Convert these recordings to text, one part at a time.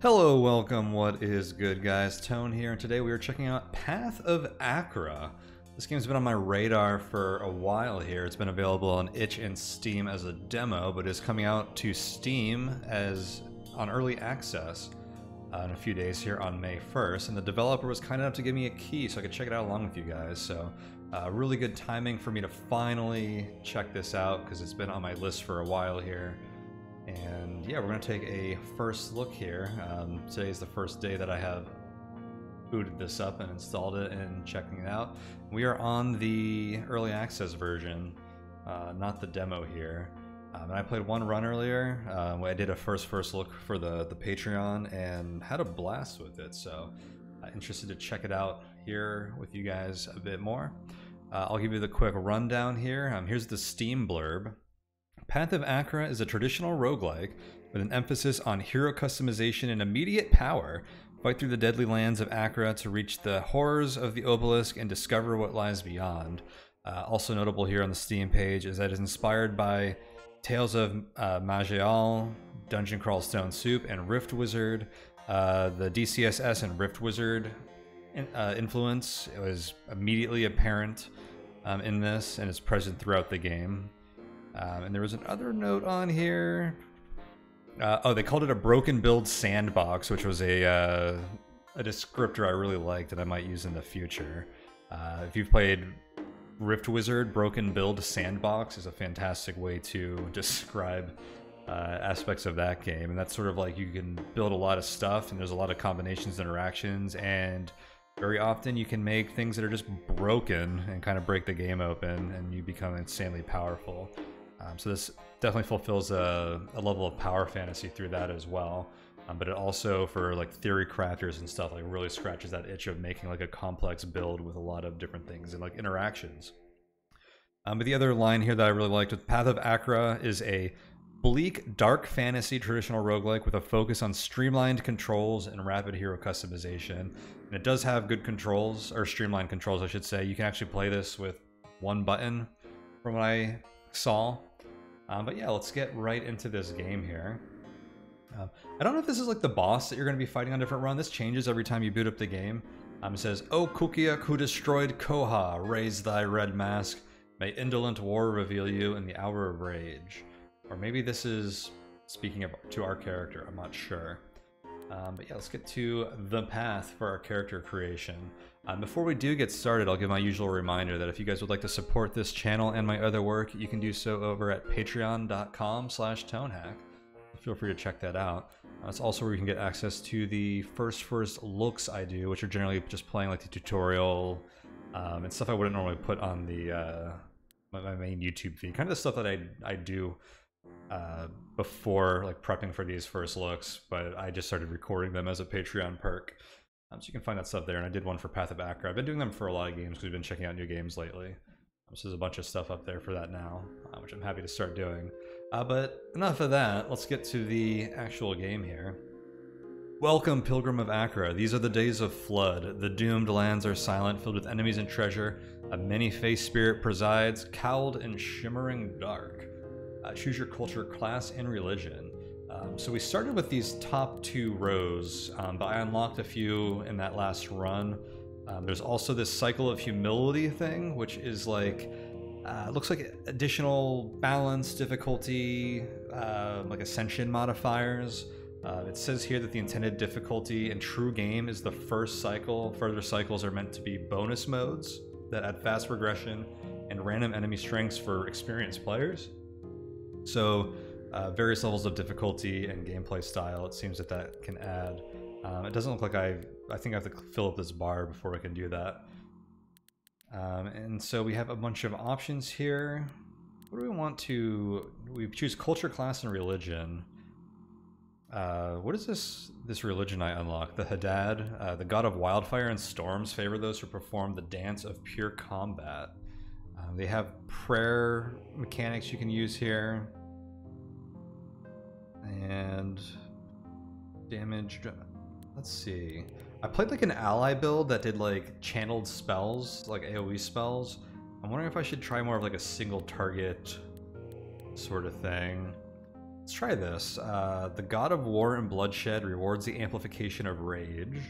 Hello, welcome, what is good guys? Tone here, and today we are checking out Path of Achra. This game's been on my radar for a while here. It's been available on itch and Steam as a demo, but is coming out to Steam as on early access in a few days here on May 1st, and the developer was kind enough to give me a key so I could check it out along with you guys, so really good timing for me to finally check this out because it's been on my list for a while here. And yeah, we're going to take a first look here. Today is the first day that I have booted this up and installed it and checking it out. We are on the early access version, not the demo here. And I played one run earlier. I did a first look for the Patreon and had a blast with it. So interested to check it out here with you guys a bit more. I'll give you the quick rundown here. Here's the Steam blurb. Path of Achra is a traditional roguelike with an emphasis on hero customization and immediate power. Fight through the deadly lands of Achra to reach the horrors of the obelisk and discover what lies beyond. Also notable here on the Steam page is that it's inspired by Tales of Magial, Dungeon Crawl Stone Soup, and Rift Wizard. The DCSS and Rift Wizard influence was immediately apparent in this, and is present throughout the game. And there was another note on here. Oh, they called it a broken build sandbox, which was a descriptor I really liked that I might use in the future. If you've played Rift Wizard, broken build sandbox is a fantastic way to describe aspects of that game. And that's sort of like you can build a lot of stuff, and there's a lot of combinations, interactions, and very often you can make things that are just broken and kind of break the game open, and you become insanely powerful. So this definitely fulfills a level of power fantasy through that as well. But it also, for like theory crafters and stuff, like really scratches that itch of making like a complex build with a lot of different things and like interactions. But the other line here that I really liked with Path of Achra is a bleak, dark fantasy traditional roguelike with a focus on streamlined controls and rapid hero customization. And it does have good controls, or streamlined controls I should say. You can actually play this with one button from what I saw. But yeah, let's get right into this game here. I don't know if this is like the boss that you're going to be fighting on a different run. This changes every time you boot up the game. It says, "O Kukiak who destroyed Koha, raise thy red mask. May indolent war reveal you in the hour of rage." Or maybe this is speaking to our character, I'm not sure. But yeah, let's get to the path for our character creation. Before we do get started, I'll give my usual reminder that if you guys would like to support this channel and my other work, you can do so over at patreon.com/tonehack. Feel free to check that out. It's also where you can get access to the first looks I do, which are generally just playing like the tutorial and stuff I wouldn't normally put on the my main YouTube feed. Kind of the stuff that I do before like prepping for these first looks, but I just started recording them as a Patreon perk. So you can find that stuff there, and I did one for Path of Achra. I've been doing them for a lot of games because we've been checking out new games lately. So there's a bunch of stuff up there for that now, which I'm happy to start doing. But enough of that, let's get to the actual game here. Welcome, Pilgrim of Achra. These are the days of flood. The doomed lands are silent, filled with enemies and treasure. A many-faced spirit presides, cowled in shimmering dark. Choose your culture, class, and religion. So we started with these top two rows, but I unlocked a few in that last run. There's also this cycle of humility thing, which is like, looks like additional balance, difficulty, like ascension modifiers. It says here that the intended difficulty in true game is the first cycle. Further cycles are meant to be bonus modes that add fast progression and random enemy strengths for experienced players. So various levels of difficulty and gameplay style, it seems that can add. It doesn't look like I think I have to fill up this bar before I can do that. And so we have a bunch of options here. What do we want to... We choose culture, class, and religion. What is this religion I unlocked? The Hadad, the god of wildfire and storms, favor those who perform the dance of pure combat. They have prayer mechanics you can use here. And damage... Let's see. I played like an ally build that did like channeled spells, like AoE spells. I'm wondering if I should try more of like a single target sort of thing. Let's try this. The God of War and Bloodshed rewards the amplification of rage.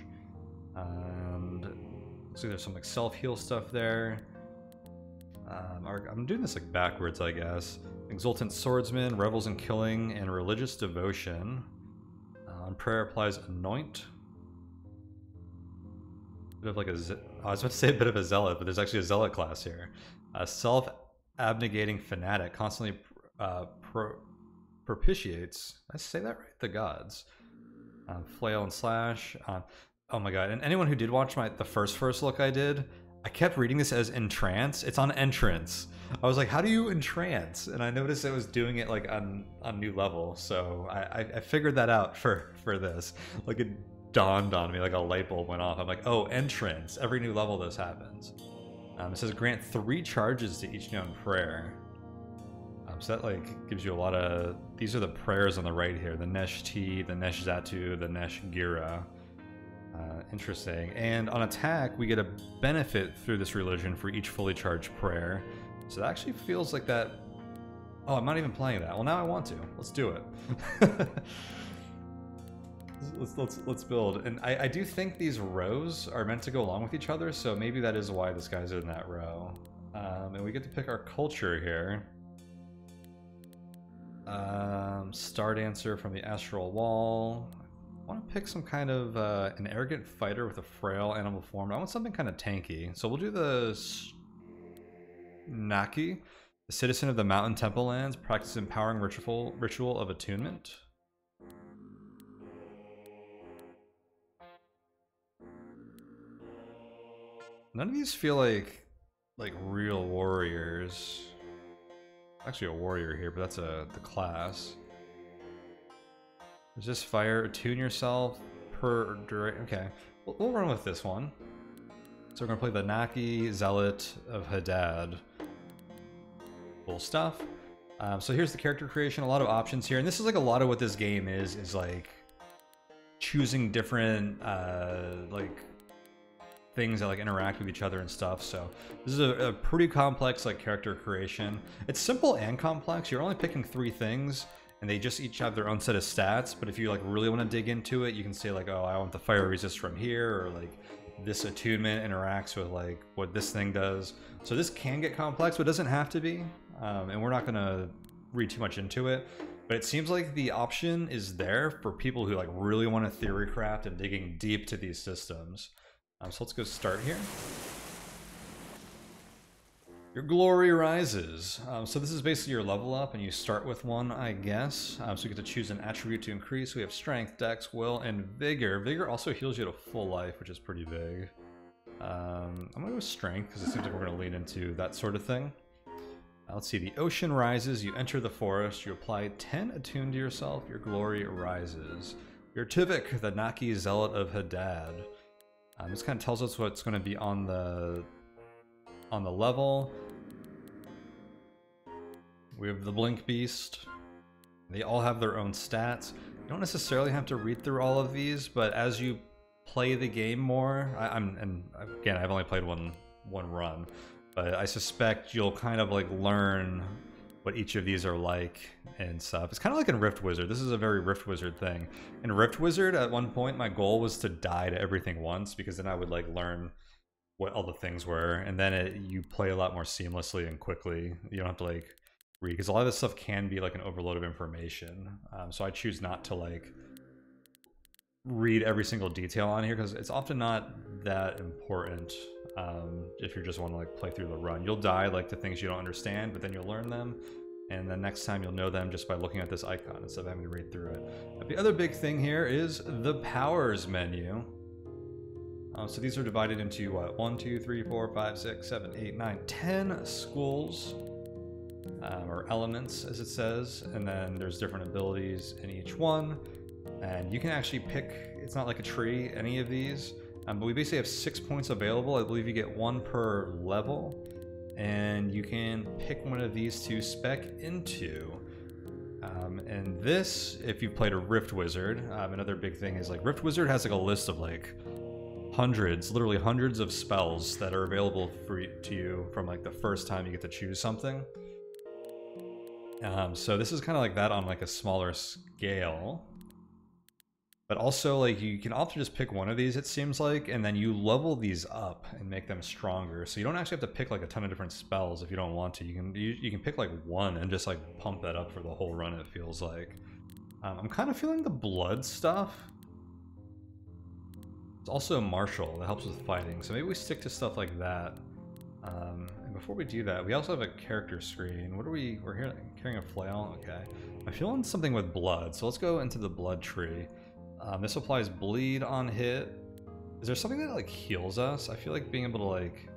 And so there's some like self-heal stuff there. I'm doing this like backwards, I guess. Exultant Swordsman, revels in killing, and religious devotion. Prayer applies anoint. Bit of like a, I was about to say a bit of a zealot, but there's actually a zealot class here. Self-abnegating fanatic, constantly propitiates. Did I say that right? The gods. Flail and slash. Oh my god! And anyone who did watch the first look I did, I kept reading this as entrance. It's on entrance. I was like, how do you entrance? And I noticed it was doing it like on new level. So I figured that out for this. Like it dawned on me, like a light bulb went off. I'm like, oh, entrance. Every new level this happens. It says grant 3 charges to each known prayer. So that like gives you a lot of, these are the prayers on the right here. The Nesh T, the Nesh Zatu, the Nesh Gira. Interesting. And on attack, we get a benefit through this religion for each fully charged prayer. So that actually feels like that. Oh, I'm not even playing that. Well, now I want to. Let's do it. let's build. And I do think these rows are meant to go along with each other, so maybe that is why this guy's in that row. And we get to pick our culture here. Star Dancer from the Astral Wall. I want to pick some kind of an arrogant fighter with a frail animal form. I want something kind of tanky. So we'll do the Naki, the citizen of the Mountain Temple Lands, practice empowering ritual of attunement. None of these feel like real warriors. Actually, a warrior here, but that's the class. Resist fire, attune yourself per duration. Okay, we'll run with this one. So we're gonna play the Naki Zealot of Hadad. Cool stuff. So here's the character creation. A lot of options here, and this is like a lot of what this game is like choosing different like things that like interact with each other and stuff. So this is a pretty complex like character creation. It's simple and complex. You're only picking 3 things. And they just each have their own set of stats, but if you like really want to dig into it, you can say like, oh, I want the fire resist from here, or like this attunement interacts with like what this thing does. So this can get complex, but it doesn't have to be. And we're not gonna read too much into it, but it seems like the option is there for people who like really want to theory craft and digging deep to these systems. So let's go start here. Your glory rises. So this is basically your level up, and you start with 1, I guess. So you get to choose an attribute to increase. We have strength, dex, will, and vigor. Vigor also heals you to full life, which is pretty big. I'm gonna go with strength because it seems like we're gonna lean into that sort of thing. Let's see. The ocean rises. You enter the forest. You apply 10 attune to yourself. Your glory rises. Your Tivik, the Naki Zealot of Hadad. This kind of tells us what's going to be on the level. We have the Blink Beast. They all have their own stats. You don't necessarily have to read through all of these, but as you play the game more, and again, I've only played one run, but I suspect you'll kind of like learn what each of these are like and stuff. It's kind of like in Rift Wizard. This is a very Rift Wizard thing. In Rift Wizard, at one point, my goal was to die to everything once, because then I would like learn what all the things were, and then you play a lot more seamlessly and quickly. You don't have to like read, because a lot of this stuff can be like an overload of information. So I choose not to like read every single detail on here, because it's often not that important. If you just want to like play through the run, you'll die like to things you don't understand, but then you'll learn them, and the next time you'll know them just by looking at this icon instead of having to read through it. But the other big thing here is the powers menu. So these are divided into what, 1, 2, 3, 4, 5, 6, 7, 8, 9, 10 schools, or elements as it says, and then there's different abilities in each one, and you can actually pick, it's not like a tree, any of these, but we basically have 6 points available. I believe you get 1 per level, and you can pick one of these to spec into. And this, if you've played a Rift Wizard, another big thing is like Rift Wizard has like a list of like hundreds, literally hundreds of spells that are available to you from like the first time you get to choose something. So this is kind of like that on like a smaller scale. But also, like, you can often just pick one of these, it seems like, and then you level these up and make them stronger. So you don't actually have to pick like a ton of different spells if you don't want to. You can pick like one and just like pump that up for the whole run, it feels like. I'm kind of feeling the blood stuff. It's also martial that helps with fighting, so maybe we stick to stuff like that. And before we do that, we also have a character screen. What are we? We're here carrying a flail. Okay, I'm feeling something with blood, so let's go into the blood tree. This applies bleed on hit. Is there something that like heals us? I feel like being able to like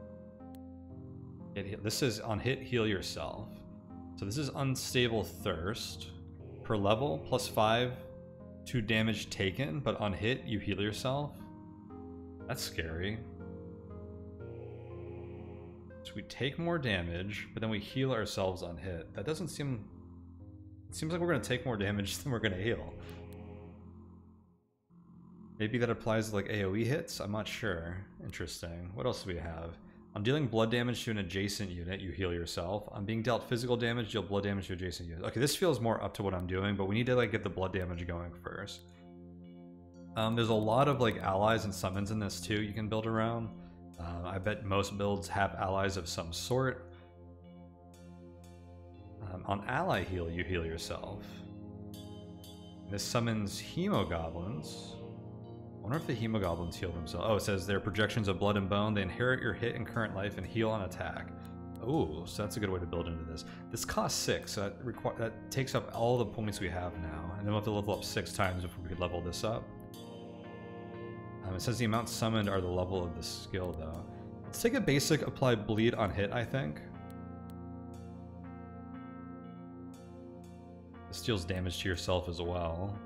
this is on hit, heal yourself. So this is unstable thirst per level, +5 to damage taken, but on hit you heal yourself. That's scary. So we take more damage, but then we heal ourselves on hit. That doesn't seem... It seems like we're going to take more damage than we're going to heal. Maybe that applies to like AoE hits? I'm not sure. Interesting. What else do we have? I'm dealing blood damage to an adjacent unit, you heal yourself. I'm being dealt physical damage, deal blood damage to adjacent unit. Okay, this feels more up to what I'm doing, but we need to like get the blood damage going first. There's a lot of like allies and summons in this too you can build around. I bet most builds have allies of some sort. On ally heal, you heal yourself. This summons hemogoblins. I wonder if the hemogoblins heal themselves. Oh, it says they're projections of blood and bone. They inherit your hit and current life and heal on attack. Oh, so that's a good way to build into this. This costs 6, so that takes up all the points we have now. And then we'll have to level up 6 times before we could level this up. It says the amounts summoned are the level of the skill, though. Let's take a basic apply bleed on hit, I think. This deals damage to yourself as well.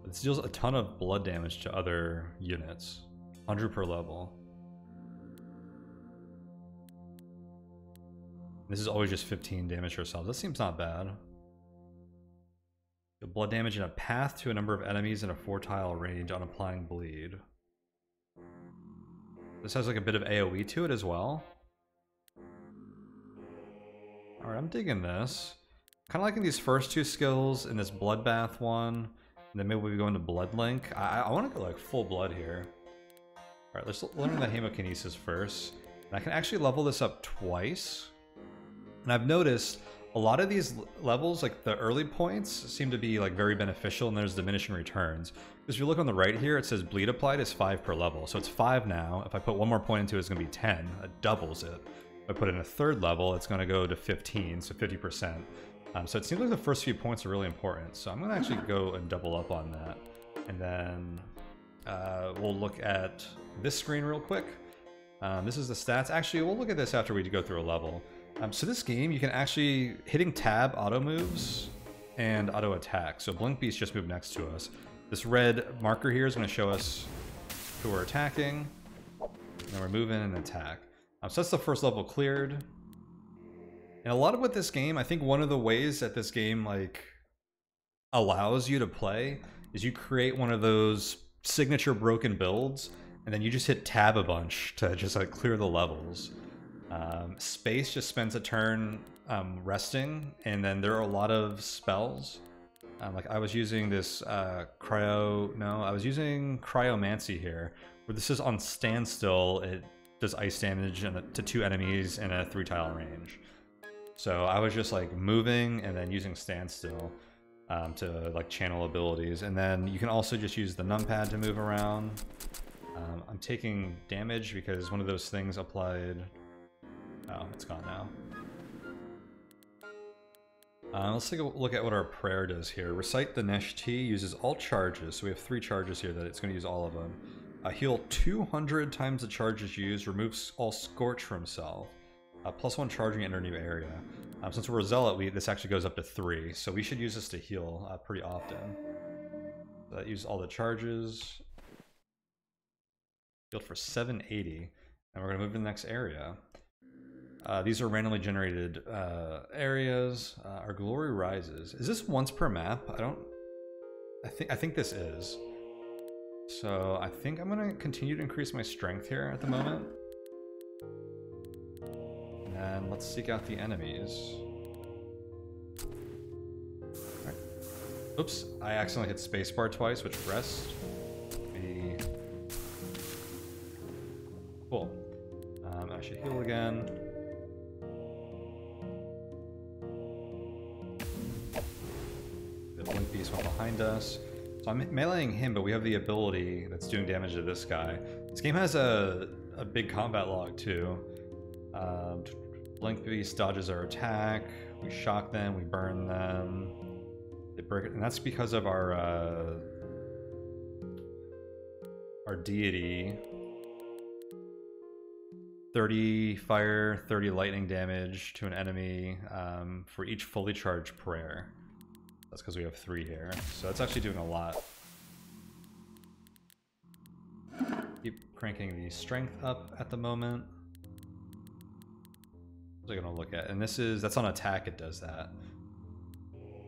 This deals a ton of blood damage to other units. 100 per level. This is always just 15 damage to yourself. That seems not bad. The blood damage in a path to a number of enemies in a 4-tile range on applying bleed. This has like a bit of AoE to it as well. Alright, I'm digging this. Kind of liking these first 2 skills in this bloodbath one. And then maybe we go into blood link. I want to go like full blood here. Alright, let's learn the hemokinesis first. And I can actually level this up twice. And I've noticed a lot of these levels, like the early points, seem to be like very beneficial, and there's diminishing returns. Because if you look on the right here, it says bleed applied is 5 per level. So it's 5 now. If I put one more point into it, it's going to be 10. That doubles it. If I put in a 3rd level, it's going to go to 15, so 50%. So it seems like the first few points are really important. So I'm going to actually go and double up on that. And then we'll look at this screen real quick. This is the stats. Actually, we'll look at this after we go through a level. So this game, you can actually, hitting tab auto moves and auto attack. So Blink Beast just moved next to us. This red marker here is going to show us who we're attacking. And then we're moving and attack. So that's the first level cleared. And a lot of with this game, I think one of the ways that this game like allows you to play is you create one of those signature broken builds, and then you just hit tab a bunch to just like clear the levels. Space just spends a turn resting, and then there are a lot of spells. Like I was using this I was using Cryomancy here, where this is on standstill. It does ice damage to 2 enemies in a 3-tile range. So I was just like moving and then using standstill to like channel abilities. And then you can also just use the numpad to move around. I'm taking damage because one of those things applied... Oh, it's gone now. Let's take a look at what our prayer does here. Recite the Nesh T uses all charges, so we have 3 charges here that it's going to use all of them. Heal 200 times the charges used, removes all scorch from self. +1 charging enter new area. Since we're a zealot, this actually goes up to 3, so we should use this to heal pretty often. So that uses all the charges. Healed for 780, and we're going to move to the next area. These are randomly generated areas. Our glory rises. Is this once per map? I think this is. So I think I'm gonna continue to increase my strength here at the moment. And let's seek out the enemies. Oops, I accidentally hit spacebar twice, which rest. Cool. I should heal again. The Blink Beast went behind us. So I'm meleeing him, but we have the ability that's doing damage to this guy. This game has a big combat log too. Blink Beast dodges our attack. We shock them, we burn them. They break it, and that's because of our deity. 30 fire, 30 lightning damage to an enemy for each fully charged prayer. That's because we have 3 here. So that's actually doing a lot. Keep cranking the strength up at the moment. What was I going to look at? And that's on attack, it does that.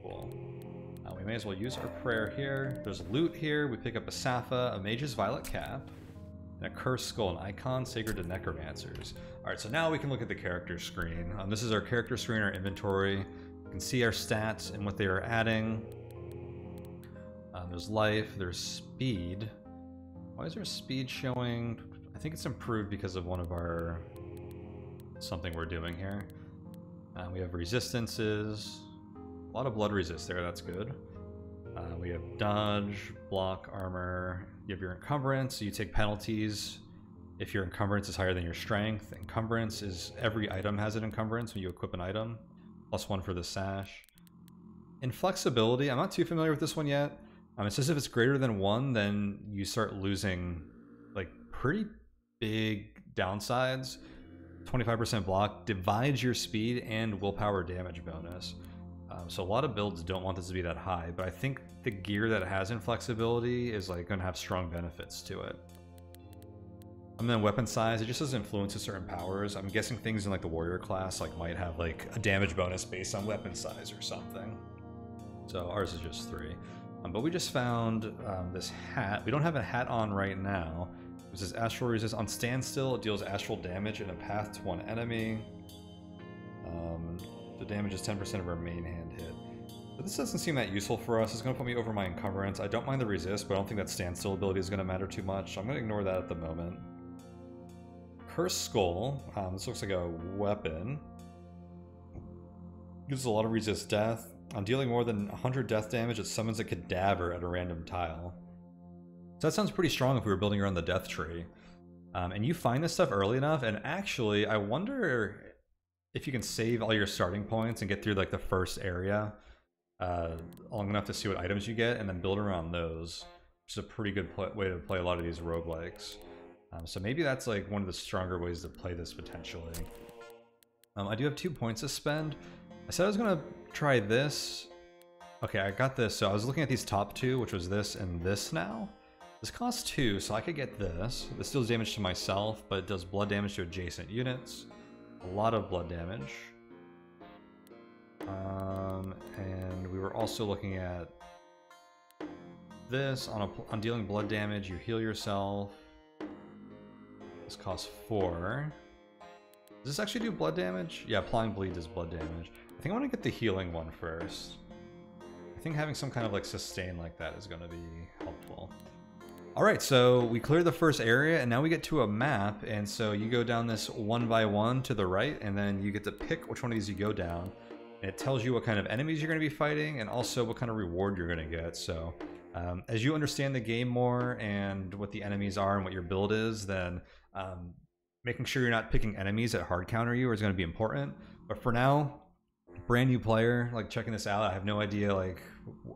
Cool. We may as well use our prayer here. There's loot here. We pick up a Sappha, a Mage's Violet Cap, and a Cursed Skull, an icon sacred to necromancers. Alright, so now we can look at the character screen. This is our character screen, our inventory. You can see our stats and what they are adding. There's life, there's speed. Why is there speed showing? I think it's improved because of one of our... something we're doing here. We have resistances. A lot of blood resist there, that's good. We have dodge, block, armor. You have your encumbrance, so you take penalties if your encumbrance is higher than your strength. Encumbrance is every item has an encumbrance when you equip an item. +1 for the sash. Inflexibility, I'm not too familiar with this one yet. It says if it's greater than 1, then you start losing like pretty big downsides. 25% block, divides your speed and willpower damage bonus. So a lot of builds don't want this to be that high, but I think the gear that has inflexibility is like going to have strong benefits to it. And then weapon size, it just doesn't influence certain powers. I'm guessing things in like the warrior class like might have like a damage bonus based on weapon size or something. So ours is just 3. But we just found this hat. We don't have a hat on right now. It says astral resist on standstill. It deals astral damage in a path to one enemy. The damage is 10% of our main hand hit. But this doesn't seem that useful for us. It's going to put me over my encumbrance. I don't mind the resist, but I don't think that standstill ability is going to matter too much. So I'm going to ignore that at the moment. Cursed Skull. This looks like a weapon. Uses a lot of resist death. On dealing more than 100 death damage, it summons a cadaver at a random tile. So that sounds pretty strong if we were building around the death tree. And you find this stuff early enough, and actually, I wonder if you can save all your starting points and get through like the first area long enough to see what items you get, and then build around those. Which is a pretty good way to play a lot of these roguelikes. So maybe that's like one of the stronger ways to play this potentially. I do have 2 points to spend. I said I was gonna try this. Okay, I got this. So I was looking at these top 2, which was this and this now. This costs 2, so I could get this. This deals damage to myself, but it does blood damage to adjacent units. A lot of blood damage. And we were also looking at this. On dealing blood damage, you heal yourself. This costs 4. Does this actually do blood damage? Yeah, applying bleed does blood damage. I think I want to get the healing one first. I think having some kind of like sustain like that is going to be helpful. Alright, so we cleared the first area, and now we get to a map, and so you go down this 1 by 1 to the right, and then you get to pick which one of these you go down. And it tells you what kind of enemies you're going to be fighting, and also what kind of reward you're going to get. So, as you understand the game more, and what the enemies are, and what your build is, then making sure you're not picking enemies that hard counter you is going to be important. But for now, brand new player, like checking this out, I have no idea like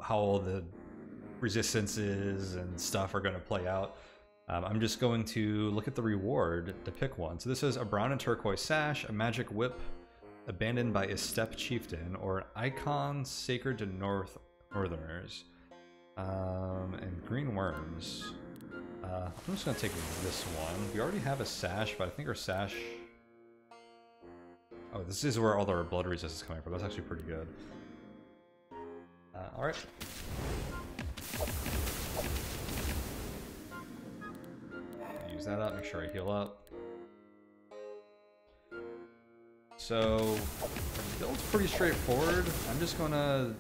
how all the resistances and stuff are going to play out. I'm just going to look at the reward to pick one. So this is a brown and turquoise sash, a magic whip abandoned by a steppe chieftain, or an icon sacred to northerners, and green worms. I'm just going to take this one. We already have a sash, but I think our sash... Oh, this is where all our blood resist is coming from. That's actually pretty good. Alright. Use that up, make sure I heal up. So, the build's pretty straightforward. I'm just gonna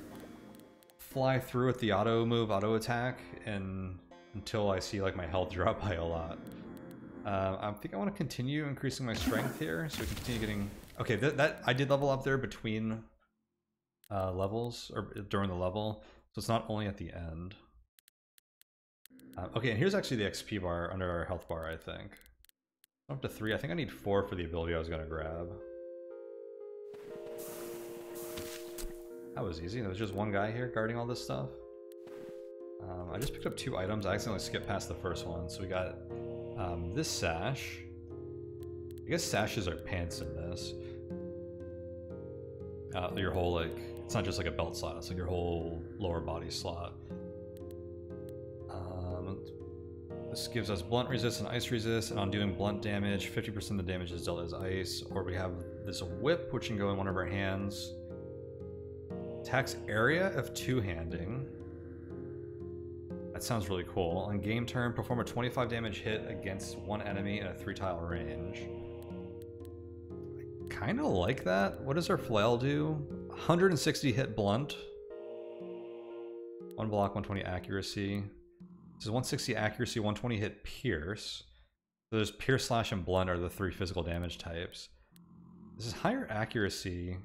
fly through with the auto move, auto attack, and until I see like my health drop by a lot. I think I want to continue increasing my strength here, so we can continue getting... Okay, that I did level up there between levels, or during the level, so it's not only at the end. Okay, and here's actually the XP bar under our health bar, I think. Up to 3. I think I need 4 for the ability I was going to grab. That was easy. There was just one guy here guarding all this stuff. I just picked up 2 items. I accidentally skipped past the first one. So we got this sash. I guess sashes are pants in this. Your whole, like, it's not just like a belt slot. It's like your whole lower body slot. This gives us blunt resist and ice resist, and on doing blunt damage, 50% of the damage is dealt as ice. Or we have this whip, which can go in one of our hands. Attacks area of two-handing. That sounds really cool. On game turn, perform a 25 damage hit against one enemy in a 3-tile range. I kind of like that. What does our flail do? 160 hit blunt. 1 block, 120 accuracy. This is 160 accuracy, 120 hit pierce. So there's pierce, slash, and blunt are the 3 physical damage types. This is higher accuracy.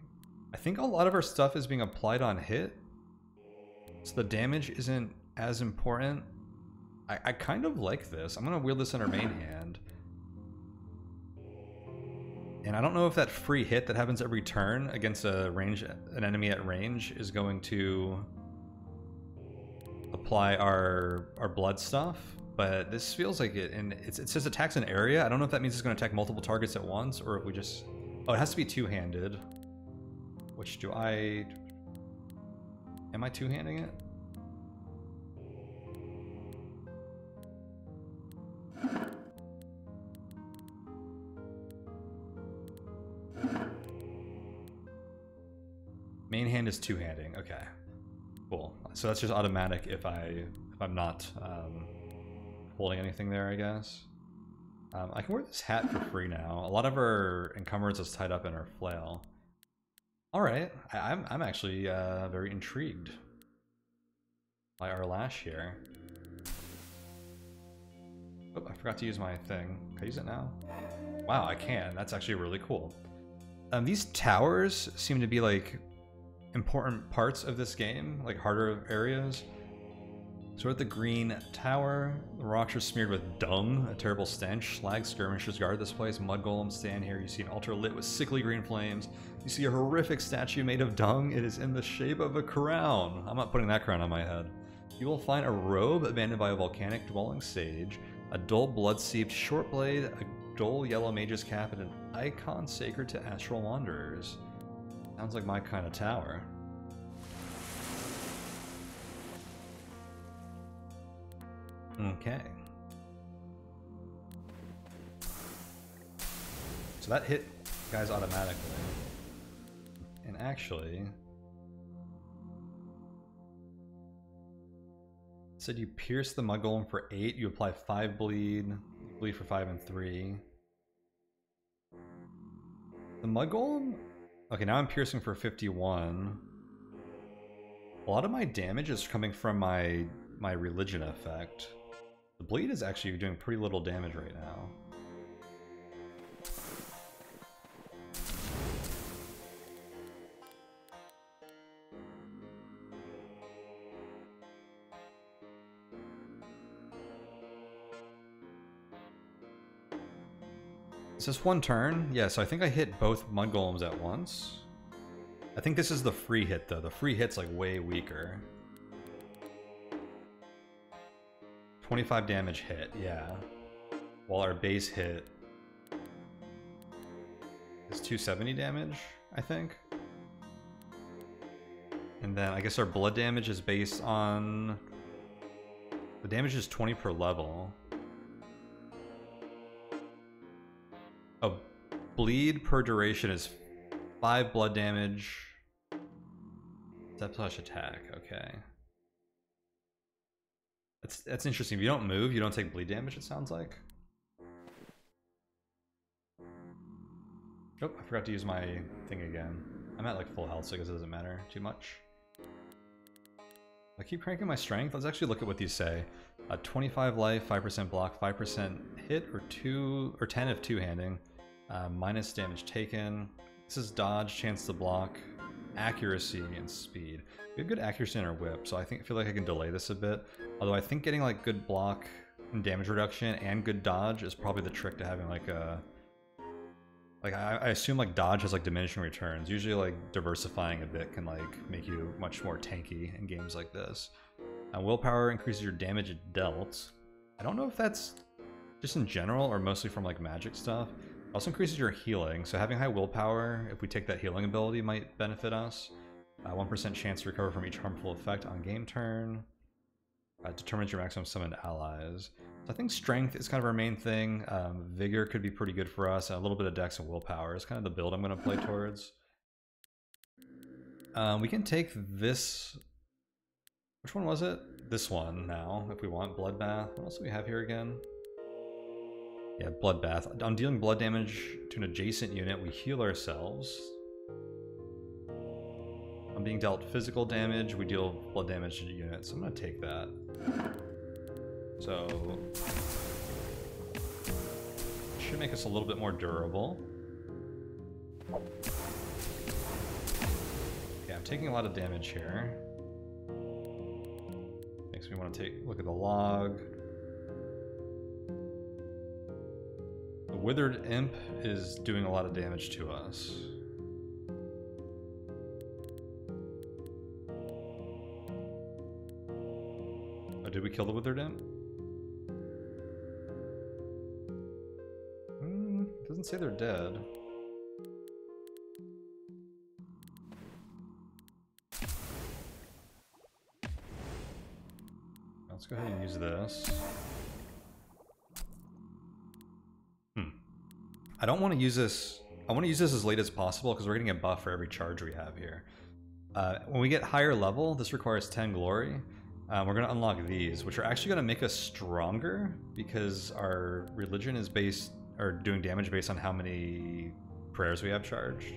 I think a lot of our stuff is being applied on hit, so the damage isn't as important. I kind of like this. I'm going to wield this in our main hand. And I don't know if that free hit that happens every turn against an enemy at range is going to apply our blood stuff, but this feels like it. And it says attacks an area. I don't know if that means it's going to attack multiple targets at once, or if we just... Oh, it has to be two-handed. Which do I... Am I two-handing it? Main hand is two-handing. Okay. Cool. So that's just automatic if I'm not holding anything there, I guess. I can wear this hat for free now. A lot of our encumbrance is tied up in our flail. All right, I'm actually very intrigued by our lash here. Oh, I forgot to use my thing. Can I use it now? Wow, I can. That's actually really cool. These towers seem to be like important parts of this game, like harder areas. So we're at the green tower. The rocks are smeared with dung, a terrible stench. Slag skirmishers guard this place. Mud golems stand here. You see an altar lit with sickly green flames. You see a horrific statue made of dung. It is in the shape of a crown. I'm not putting that crown on my head. You will find a robe abandoned by a volcanic dwelling sage, a dull blood-seeped short blade, a dull yellow mage's cap, and an icon sacred to astral wanderers. Sounds like my kind of tower. Okay. So that hit guys automatically. And actually, it said you pierce the mud golem for 8, you apply 5 bleed, bleed for 5 and 3. The mud golem? Okay, now I'm piercing for 51. A lot of my damage is coming from my religion effect. The bleed is actually doing pretty little damage right now. Is this one turn? Yeah, so I think I hit both mud golems at once. I think this is the free hit though. The free hit's like way weaker. 25 damage hit, yeah. While our base hit is 270 damage, I think. And then I guess our blood damage is based on... The damage is 20 per level. Oh, bleed per duration is 5 blood damage. Step slash attack, okay. That's interesting. If you don't move, you don't take bleed damage, it sounds like. Oh, I forgot to use my thing again. I'm at like full health, so I guess it doesn't matter too much. I keep cranking my strength. Let's actually look at what these say. 25 life, 5% block, 5% hit, or 10 if two-handing. Minus damage taken. This is dodge, chance to block, accuracy, and speed. We have good accuracy in our whip, so I feel like I can delay this a bit. Although I think getting like good block and damage reduction and good dodge is probably the trick to having like a... Like, I assume like dodge has like diminishing returns. Usually like diversifying a bit can like make you much more tanky in games like this. Willpower increases your damage dealt. I don't know if that's just in general or mostly from like magic stuff. It also increases your healing, so having high willpower, if we take that healing ability, might benefit us. 1% chance to recover from each harmful effect on game turn. Determines your maximum summoned allies. So I think strength is kind of our main thing. Vigor could be pretty good for us, and a little bit of dex and willpower is kind of the build I'm going to play towards. We can take this... Which one was it? This one now, if we want. Bloodbath. What else do we have here again? Yeah, Bloodbath. On dealing blood damage to an adjacent unit, we heal ourselves. On being dealt physical damage, we deal blood damage to units. So I'm going to take that. So... should make us a little bit more durable. Okay, I'm taking a lot of damage here. Makes me want to look at the log. The Withered Imp is doing a lot of damage to us. Oh, did we kill the Withered Imp? Doesn't say they're dead. Let's go ahead and use this. I don't want to use this. I want to use this as late as possible because we're getting a buff for every charge we have here. When we get higher level, this requires 10 glory. We're going to unlock these, which are actually going to make us stronger because our religion is based, or doing damage based on how many prayers we have charged.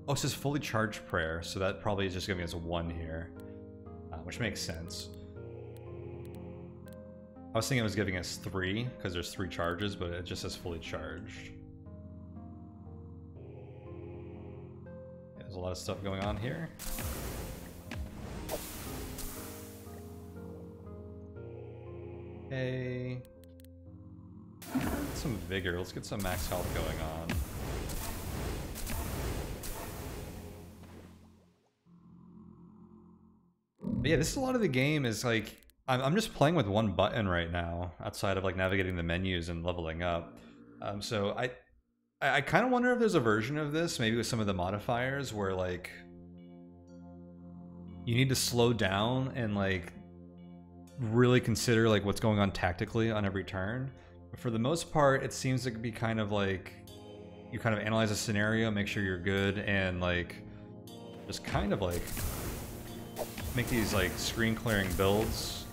Oh, it says fully charged prayer, so that probably is just giving us 1 here, which makes sense. I was thinking it was giving us 3 because there's 3 charges, but it just says fully charged. Yeah, there's a lot of stuff going on here. Hey. Some vigor. Let's get some max health going on. But yeah, this is a lot of the game is like I'm just playing with one button right now outside of like navigating the menus and leveling up. So I kind of wonder if there's a version of this, maybe with some of the modifiers, where like you need to slow down and like really consider like what's going on tactically on every turn. But for the most part, it seems to be kind of like you kind of analyze a scenario, make sure you're good, and like just kind of like make these like screen clearing builds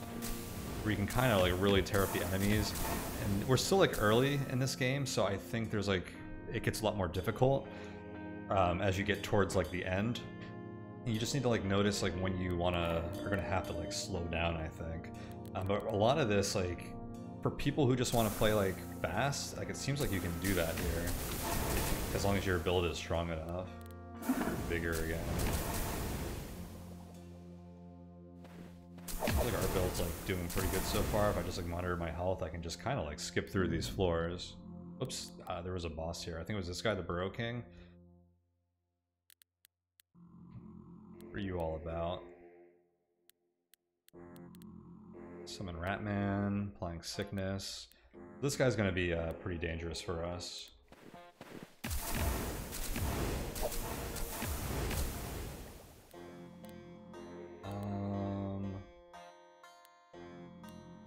where you can kind of like really tear up the enemies. And we're still like early in this game, so I think there's like it gets a lot more difficult as you get towards like the end. You just need to like notice like when you are gonna have to like slow down, I think. But a lot of this, like for people who just want to play like fast, like it seems like you can do that here as long as your build is strong enough. Vigor again. I feel like our build's like doing pretty good so far. If I just like monitor my health, I can just kind of like skip through these floors. Oops, there was a boss here. I think it was this guy, the Burrow King. What are you all about? Summon Ratman, applying sickness. This guy's gonna be pretty dangerous for us.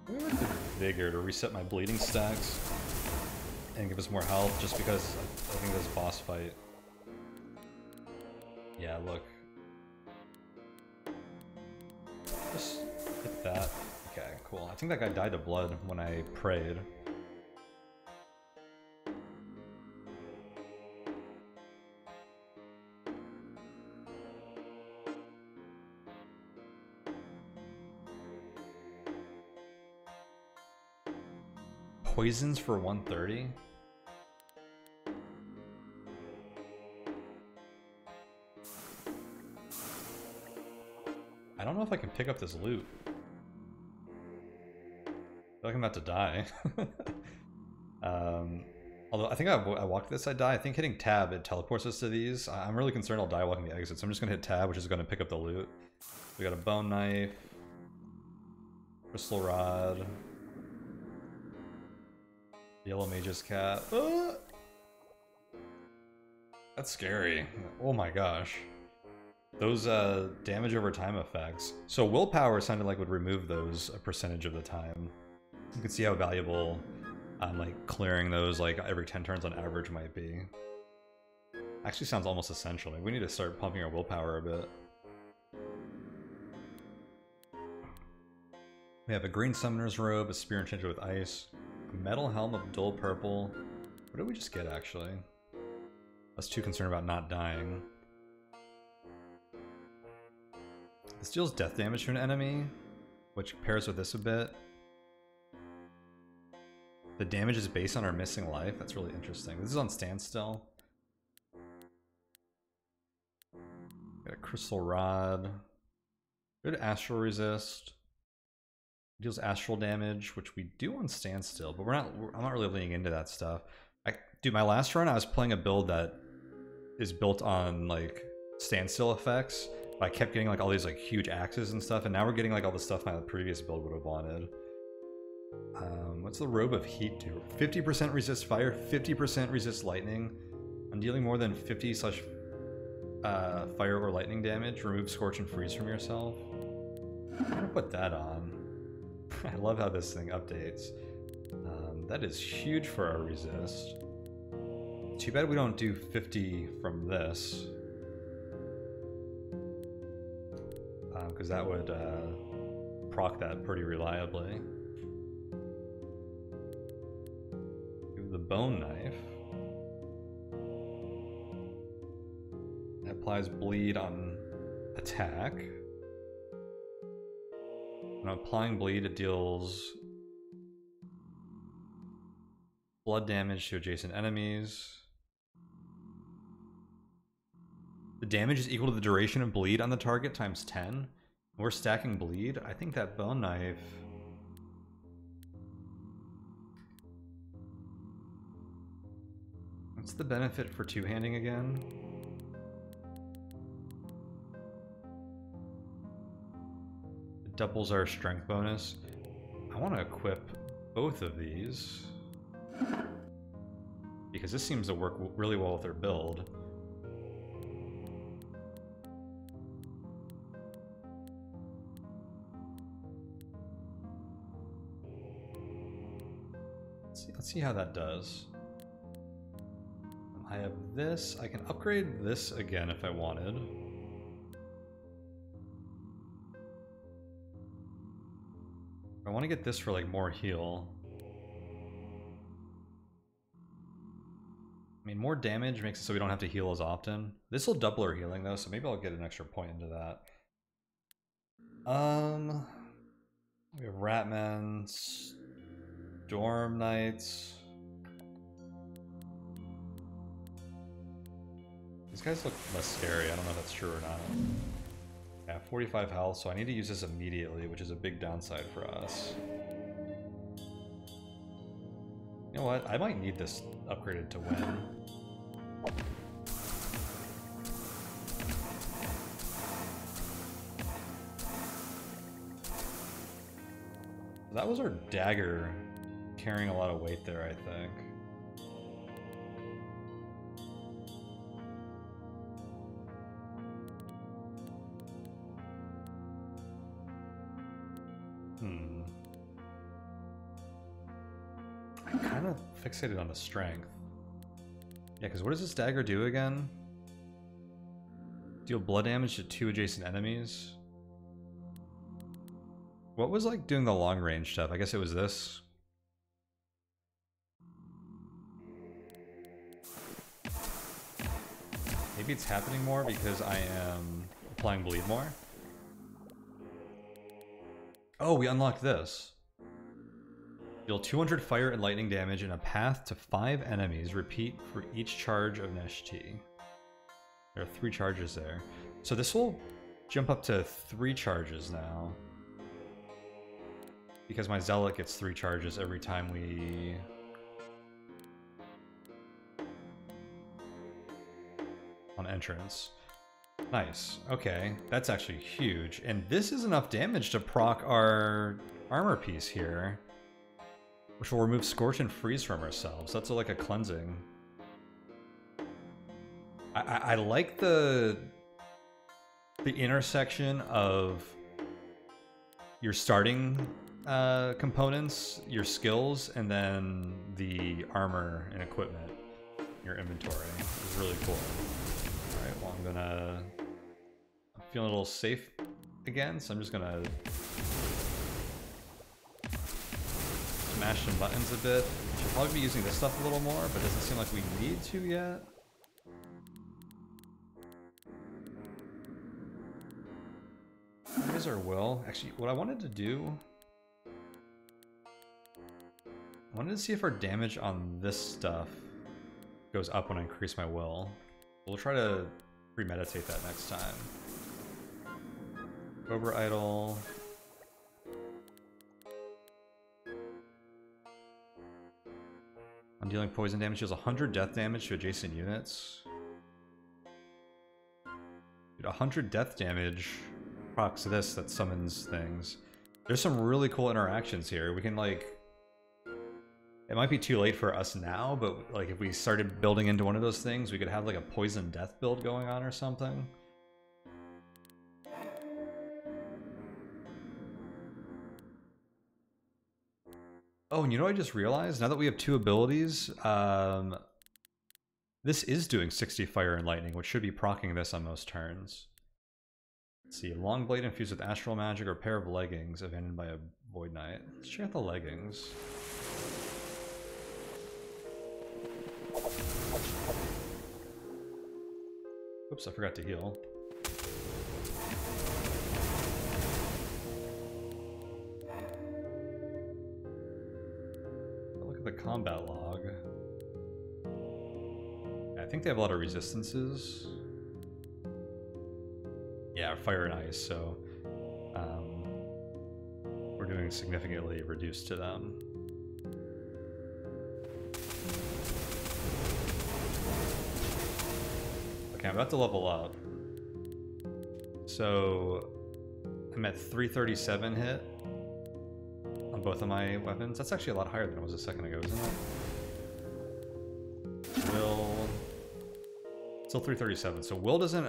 Maybe with the Vigor to reset my bleeding stacks and give us more health, just because I think this boss fight. Yeah, look. Just hit that. Okay, cool. I think that guy died of blood when I prayed. poisons for 130? I don't know if I can pick up this loot. I feel like I'm about to die. Although I think I walked this, I die. I think hitting tab, it teleports us to these. I'm really concerned I'll die walking the exit, so I'm just going to hit tab, which is going to pick up the loot. We got a bone knife, crystal rod, yellow mage's cap. That's scary. Oh my gosh. Those damage over time effects. So willpower sounded like would remove those a percentage of the time. You can see how valuable like clearing those like every 10 turns on average might be. Actually sounds almost essential. Like we need to start pumping our willpower a bit. We have a green summoner's robe, a spear enchanted with ice, a metal helm of dull purple. What did we just get actually? I was too concerned about not dying. This deals death damage to an enemy, which pairs with this a bit. The damage is based on our missing life. That's really interesting. This is on standstill. Got a crystal rod. Good astral resist. Deals astral damage, which we do on standstill, but I'm not really leaning into that stuff. Dude, my last run I was playing a build that is built on like standstill effects. But I kept getting like all these like huge axes and stuff, and now we're getting like all the stuff my previous build would have wanted. What's the robe of heat do? 50% resist fire, 50% resist lightning. On dealing more than 50 slash fire or lightning damage, remove scorch and freeze from yourself. I'm gonna put that on. I love how this thing updates. That is huge for our resist. Too bad we don't do 50 from this. Because that would proc that pretty reliably. Give the bone knife. It applies bleed on attack. When applying bleed, it deals blood damage to adjacent enemies. The damage is equal to the duration of bleed on the target times 10. We're stacking bleed. I think that bone knife... What's the benefit for two-handing again? It doubles our strength bonus. I want to equip both of these, because this seems to work really well with their build. Let's see how that does. I have this. I can upgrade this again if I wanted. I want to get this for like more heal. I mean, more damage makes it so we don't have to heal as often. This will double our healing though, so maybe I'll get an extra point into that. We have Ratmen, Storm Knights. These guys look less scary. I don't know if that's true or not. I have 45 health, so I need to use this immediately, which is a big downside for us. You know what? I might need this upgraded to win. That was our dagger carrying a lot of weight there, I think. I'm kind of fixated on the strength. Yeah, because what does this dagger do again? Deal blood damage to 2 adjacent enemies. What was like doing the long range stuff? I guess it was this. Maybe it's happening more because I am applying bleed more. Oh, we unlocked this. Deal 200 fire and lightning damage in a path to 5 enemies. Repeat for each charge of Nesh T. There are 3 charges there. So this will jump up to 3 charges now. Because my Zealot gets 3 charges every time we... on entrance. Nice. Okay, that's actually huge. And this is enough damage to proc our armor piece here. Which will remove Scorch and Freeze from ourselves. That's like a cleansing. I like the intersection of your starting components, your skills, and then the armor and equipment in your inventory. It's really cool. Alright, well I'm feeling a little safe again, so I'm just gonna smash some buttons a bit. Should probably be using this stuff a little more, but it doesn't seem like we need to yet. Here's our will. Actually, what I wanted to do... I wanted to see if our damage on this stuff goes up when I increase my will. We'll try to premeditate that next time. Cobra Idol. On dealing poison damage, deals 100 death damage to adjacent units. Dude, 100 death damage procs this that summons things. There's some really cool interactions here. We can like... It might be too late for us now, but like if we started building into one of those things, we could have like a poison death build going on or something. Oh, and you know what I just realized? Now that we have 2 abilities, this is doing 60 fire and lightning, which should be proccing this on most turns. Let's see, long blade infused with astral magic or pair of leggings abandoned by a void knight. Let's check out the leggings. Oops, I forgot to heal. Look at the combat log. I think they have a lot of resistances. Yeah, fire and ice, so we're doing significantly reduced to them. Okay, I'm about to level up. So I'm at 337 hit on both of my weapons. That's actually a lot higher than it was a second ago, isn't it? Will... Still 337, so will doesn't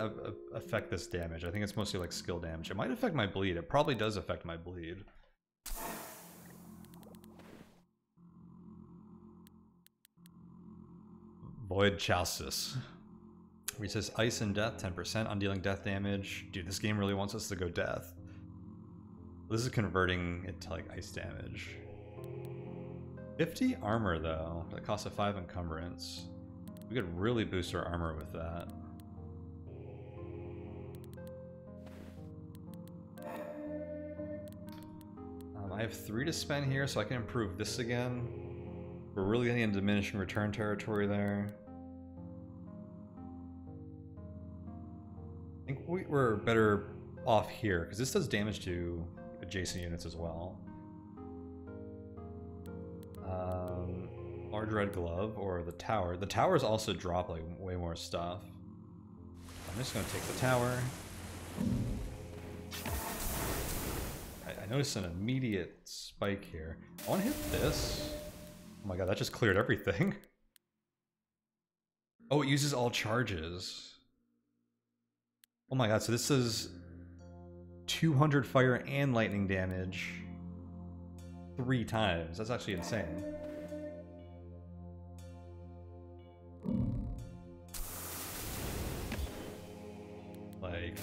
affect this damage. I think it's mostly like skill damage. It might affect my bleed. It probably does affect my bleed. Void Chalcis. Resists ice and death, 10% on dealing death damage. Dude, this game really wants us to go death. This is converting it to like ice damage. 50 armor though. That costs a 5 encumbrance. We could really boost our armor with that. I have 3 to spend here, so I can improve this again. We're really getting into diminishing return territory there. I think we're better off here, because this does damage to adjacent units as well. Large red glove or the tower. The towers also drop like way more stuff. I'm just gonna take the tower. I noticed an immediate spike here. I want to hit this. Oh my god, that just cleared everything. Oh, it uses all charges. Oh my god, so this is 200 fire and lightning damage 3 times. That's actually insane. Like,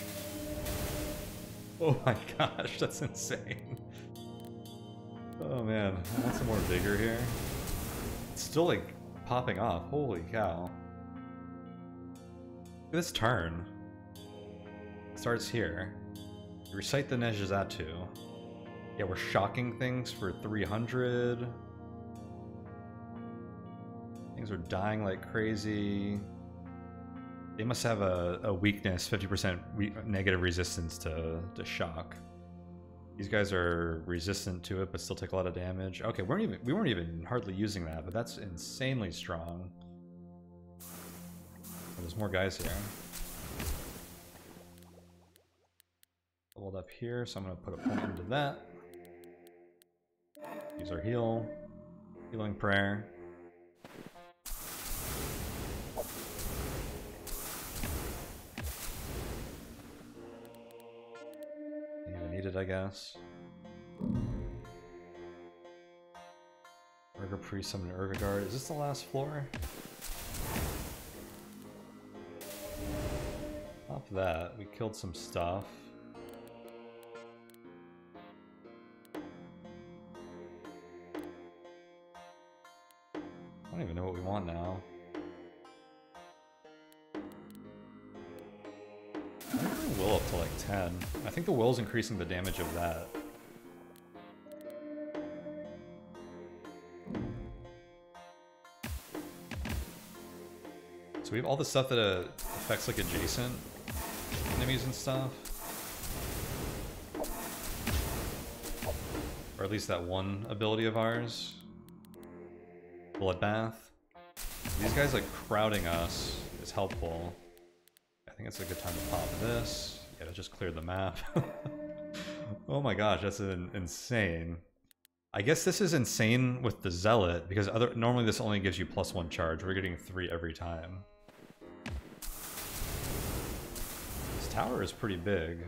oh my gosh, that's insane. Oh man, I want some more vigor here. It's still like popping off, holy cow. Look at this turn. It starts here. You recite the Nejizatu. Yeah, we're shocking things for 300. Things are dying like crazy. They must have a weakness, 50% negative resistance to shock. These guys are resistant to it, but still take a lot of damage. Okay, we weren't even hardly using that, but that's insanely strong. There's more guys here. Leveled up here, so I'm gonna put a point into that. Use our healing prayer. Didn't even need it, I guess. Urga Priest, summon an Urga Guard. Is this the last floor? Off that, we killed some stuff. I don't even know what we want now. I think the will up to like 10. I think the will's increasing the damage of that. So we have all the stuff that affects like adjacent enemies and stuff. Or at least that one ability of ours. Bloodbath. These guys like crowding us is helpful. I think it's a good time to pop this. Yeah, it just cleared the map. Oh my gosh, that's insane. I guess this is insane with the Zealot, because normally this only gives you +1 charge. We're getting 3 every time. This tower is pretty big.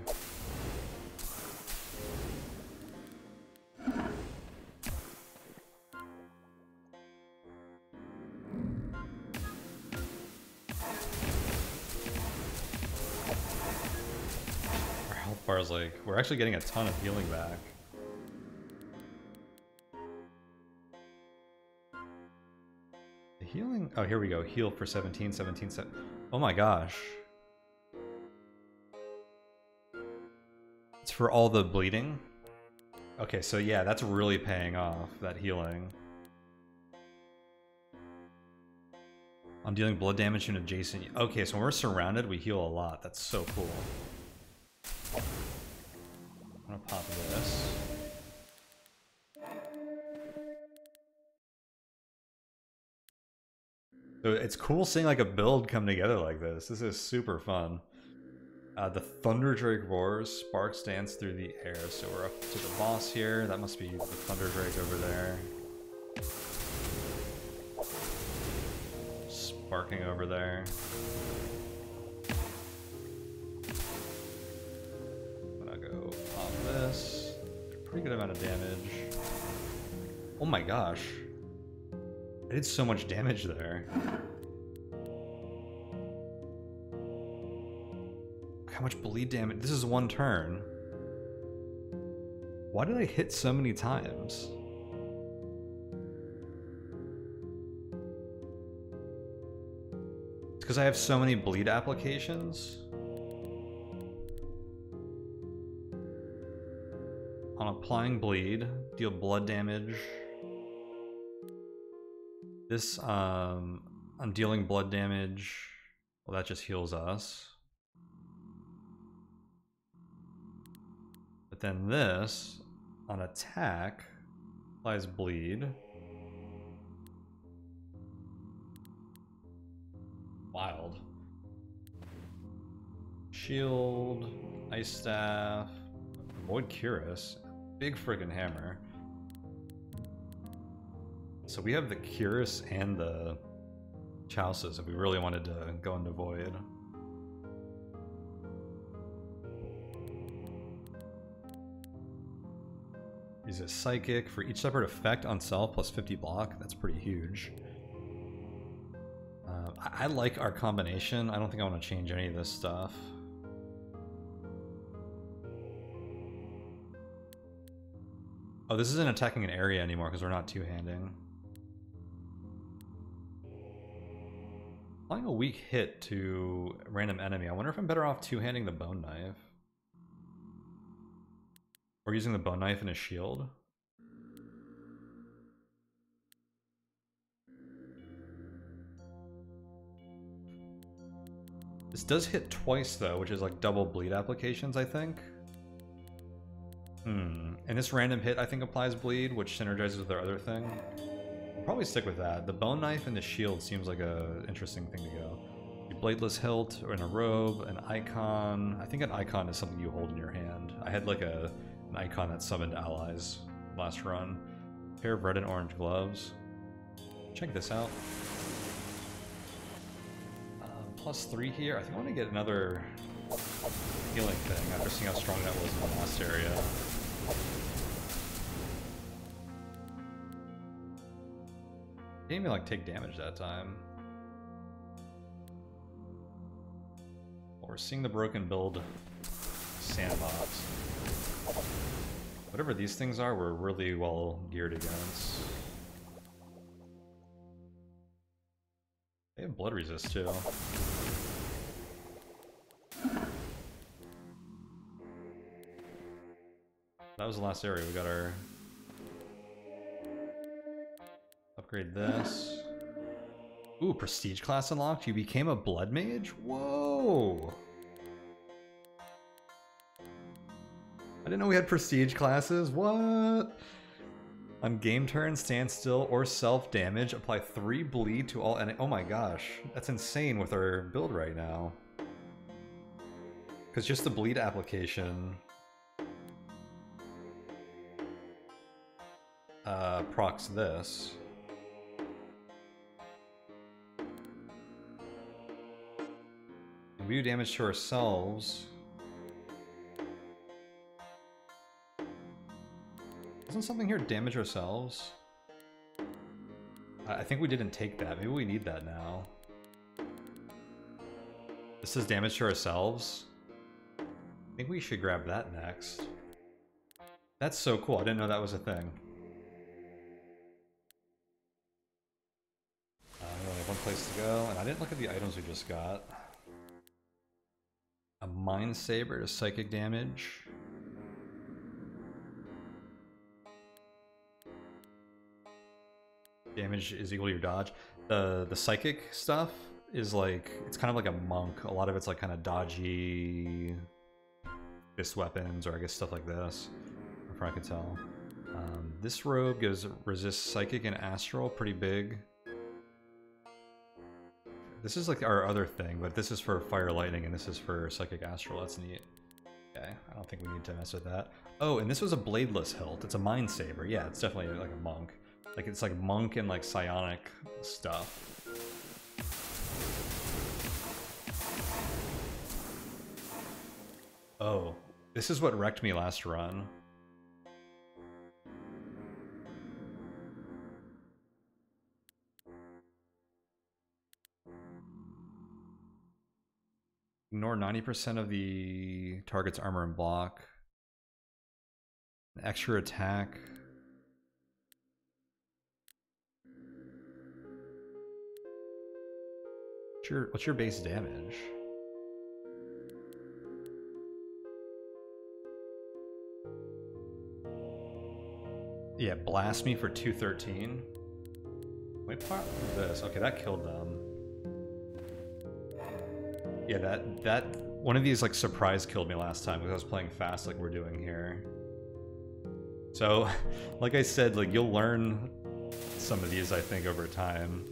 Bar's like, we're actually getting a ton of healing back. The healing? Oh, here we go. Heal for 17, 17, 7. Oh my gosh. It's for all the bleeding? Okay, so yeah, that's really paying off, that healing. I'm dealing blood damage to an adjacent... Okay, so when we're surrounded, we heal a lot. That's so cool. I'm gonna pop this. So it's cool seeing like a build come together like this. This is super fun. The Thunder Drake roars, sparks dance through the air. So we're up to the boss here. That must be the Thunder Drake over there. Sparking over there. This. Pretty good amount of damage. Oh my gosh. I did so much damage there. Look how much bleed damage. This is one turn. Why did I hit so many times? It's because I have so many bleed applications. On applying bleed, deal blood damage. This, I'm dealing blood damage. Well, that just heals us. But then this, on attack, applies bleed. Wild. Shield, Ice Staff, Void Cuirass. Big friggin' hammer. So we have the Cuirass and the Chalices if we really wanted to go into Void. Use a Psychic for each separate effect on self plus 50 block. That's pretty huge. I like our combination. I don't think I want to change any of this stuff. Oh, this isn't attacking an area anymore because we're not two-handing. Applying a weak hit to a random enemy. I wonder if I'm better off two-handing the Bone Knife. Or using the Bone Knife and a shield. This does hit twice though, which is like double bleed applications, I think. And this random hit I think applies bleed, which synergizes with our other thing. I'll probably stick with that. The bone knife and the shield seems like a interesting thing to go. A bladeless hilt or in a robe, an icon. I think an icon is something you hold in your hand. I had like an icon that summoned allies last run. A pair of red and orange gloves. Check this out. +3 here. I think I want to get another healing thing after seeing how strong that was in the last area. Didn't even like take damage that time. Well, we're seeing the broken build sandbox. Whatever these things are, we're really well geared against. They have blood resist too. That was the last area. We got our... Upgrade this. Ooh, prestige class unlocked. You became a blood mage? Whoa! I didn't know we had prestige classes. What? On game turn, stand still, or self-damage, apply 3 bleed to all enemies. Oh my gosh, that's insane with our build right now. Because just the bleed application procs this. We do damage to ourselves. Doesn't something here damage ourselves? I think we didn't take that. Maybe we need that now. This is damage to ourselves. I think we should grab that next. That's so cool. I didn't know that was a thing. We only have one place to go, and I didn't look at the items we just got. A Mind Saber to psychic damage. Damage is equal to your dodge. The psychic stuff is like, it's kind of like a monk. A lot of it's like kind of dodgy fist weapons, or I guess stuff like this, from what I can tell. This robe gives resists psychic and astral, pretty big. This is like our other thing, but this is for fire lightning and this is for psychic astral. That's neat. Okay, I don't think we need to mess with that. Oh, and this was a bladeless hilt. It's a Mind Saber. Yeah, it's definitely like a monk. Like, it's like monk and like psionic stuff. Oh, this is what wrecked me last run. Ignore 90% of the target's armor and block. An extra attack. What's your base damage? Yeah, blast me for 213. Wait, what is this? Okay, that killed them. Yeah, that one of these like surprise killed me last time because I was playing fast like we're doing here. So, like I said, like you'll learn some of these I think over time.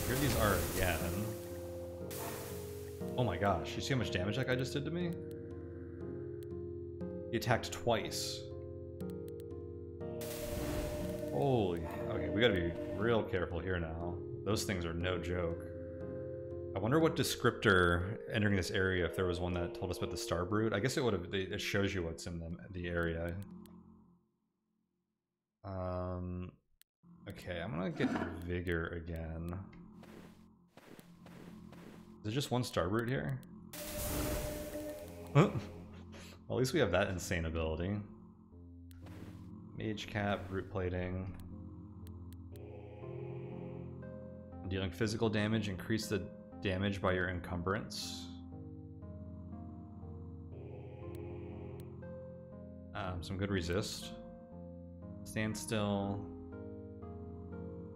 Here these are again. Oh my gosh, you see how much damage that guy just did to me? He attacked twice. Holy, okay, we gotta be real careful here now. Those things are no joke. I wonder what descriptor entering this area, if there was one that told us about the Star Brute. I guess it would have, it shows you what's in the area. Okay, I'm gonna get Vigor again. Is there just one Star Brute here? Well, at least we have that insane ability. Mage Cap, Brute Plating. Dealing physical damage, increase the damage by your encumbrance. Some good resist. Stand still.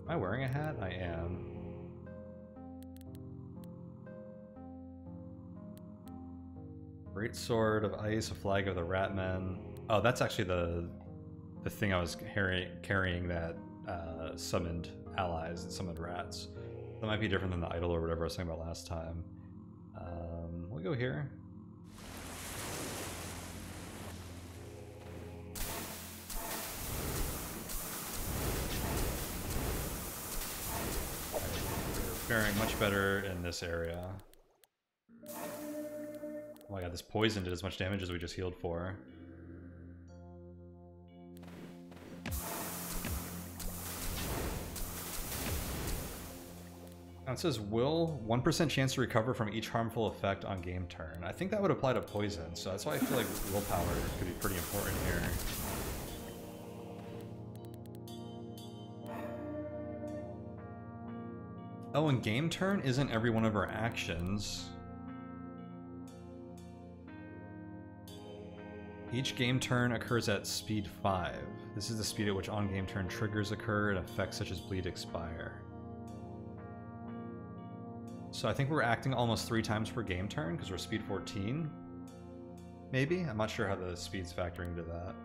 Am I wearing a hat? I am. Great Sword of Ice, a Flag of the Ratmen. Oh, that's actually the thing I was carrying that summoned allies and summoned rats. That might be different than the idol or whatever I was talking about last time. We'll go here. We're faring much better in this area. Oh my god, this poison did as much damage as we just healed for. Now it says, will 1% chance to recover from each harmful effect on game turn. I think that would apply to poison, so that's why I feel like willpower could be pretty important here. Oh, and game turn isn't every one of our actions. Each game turn occurs at speed 5. This is the speed at which on-game turn triggers occur and effects such as bleed expire. So I think we're acting almost 3 times per game turn because we're speed 14. Maybe? I'm not sure how the speed's factoring into that.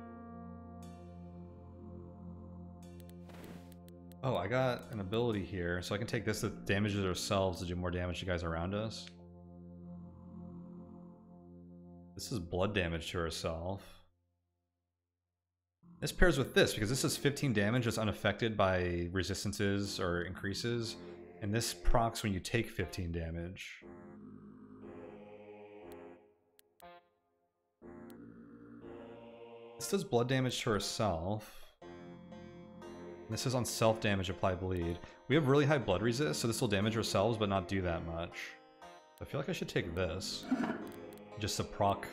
Oh, I got an ability here, so I can take this that damages ourselves to do more damage to guys around us. This is blood damage to ourselves. This pairs with this, because this is 15 damage that's unaffected by resistances or increases, and this procs when you take 15 damage. This does blood damage to ourselves. This is on self-damage, apply bleed. We have really high blood resist, so this will damage ourselves but not do that much. I feel like I should take this, just to proc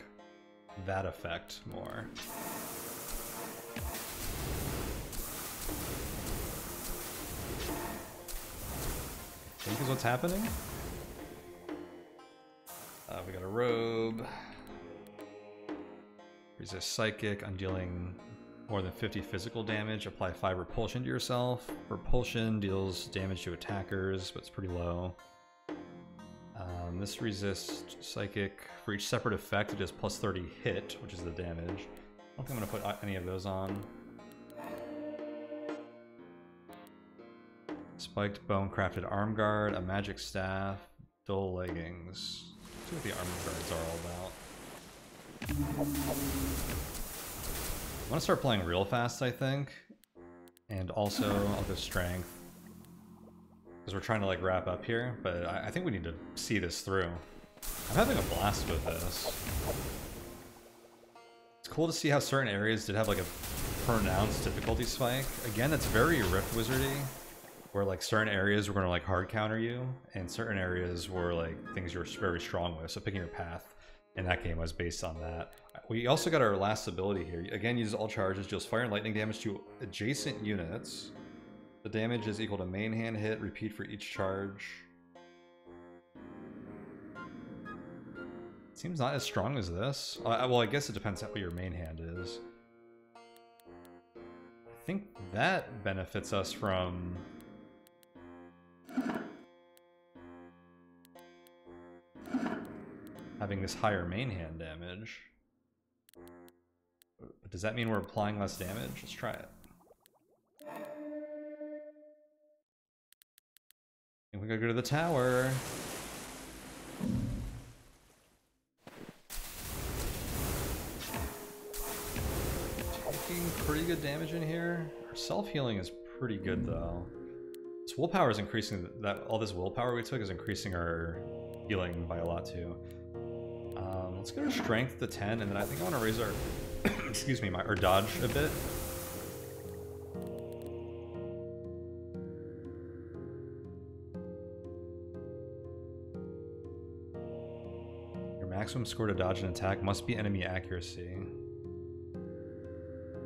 that effect more. I think is what's happening. We got a robe. Resist psychic, undealing more than 50 physical damage, apply 5 repulsion to yourself. Repulsion deals damage to attackers, but it's pretty low. This resists psychic. For each separate effect, it does plus 30 hit, which is the damage. I don't think I'm going to put any of those on. Spiked bone crafted arm guard, a magic staff, dull leggings. Let's see what the arm guards are all about. I want to start playing real fast, I think. And also, I'll go strength. Because we're trying to like wrap up here, but I think we need to see this through. I'm having a blast with this. It's cool to see how certain areas did have like a pronounced difficulty spike. Again, that's very Rift Wizardy, where like certain areas were going to like hard counter you, and certain areas were like things you were very strong with. So picking your path in that game was based on that. We also got our last ability here. Again, uses all charges, deals fire and lightning damage to adjacent units. The damage is equal to main hand hit, repeat for each charge. Seems not as strong as this. Well, I guess it depends on what your main hand is. I think that benefits us from... having this higher main hand damage. But does that mean we're applying less damage? Let's try it. And we gotta go to the tower. Taking pretty good damage in here. Our self-healing is pretty good though. This willpower is increasing, all this willpower we took is increasing our healing by a lot too. Let's go to strength to 10, and then I think I want to raise our excuse me, our dodge a bit. Your maximum score to dodge an attack must be enemy accuracy.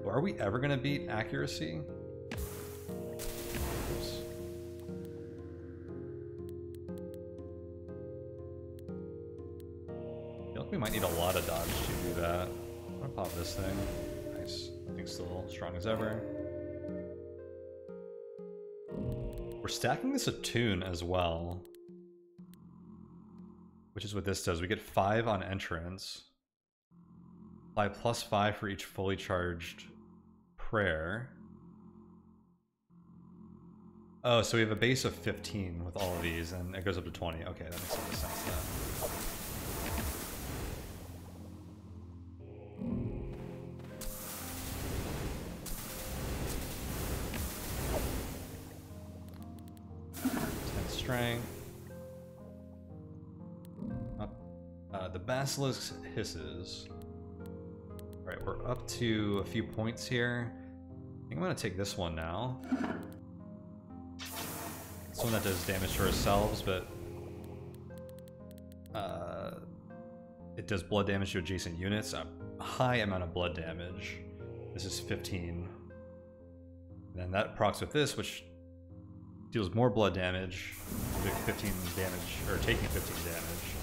Are we ever going to beat accuracy? Oops. I feel like we might need a lot of dodge to do that. I'm gonna pop this thing. Nice. Thing's still strong as ever. We're stacking this attune as well, which is what this does. We get 5 on entrance. Apply +5 for each fully charged prayer. Oh, so we have a base of 15 with all of these, and it goes up to 20. Okay, that makes a lot of sense then. Strength. The basilisk hisses. Alright, we're up to a few points here. I think I'm going to take this one now. It's one that does damage to ourselves, but it does blood damage to adjacent units. A high amount of blood damage. This is 15. And then that procs with this, which deals more blood damage, doing 15 damage, or taking 15 damage.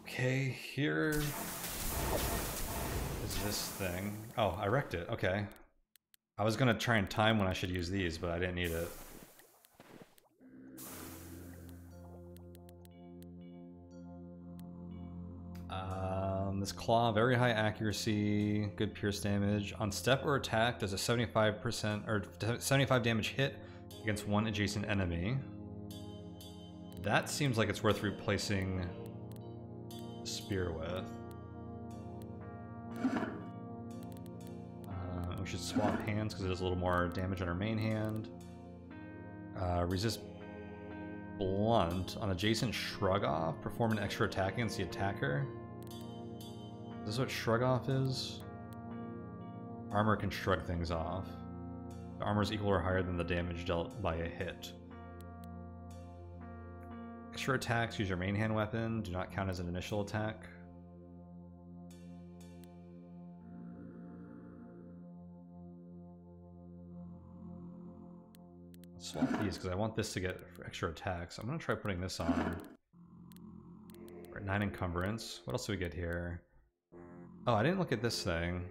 Okay, here is this thing. Oh, I wrecked it, okay. I was gonna try and time when I should use these, but I didn't need it. This claw, very high accuracy, good pierce damage. On step or attack, does a 75% or 75 damage hit against one adjacent enemy. That seems like it's worth replacing the spear with. We should swap hands because it does a little more damage on our main hand. Resist blunt on adjacent shrug off. Perform an extra attack against the attacker. Is this what shrug off is? Armor can shrug things off. The armor is equal or higher than the damage dealt by a hit. Extra attacks, use your main hand weapon, do not count as an initial attack. Let's swap these because I want this to get extra attacks. I'm going to try putting this on. We're at 9 encumbrance. What else do we get here? Oh, I didn't look at this thing.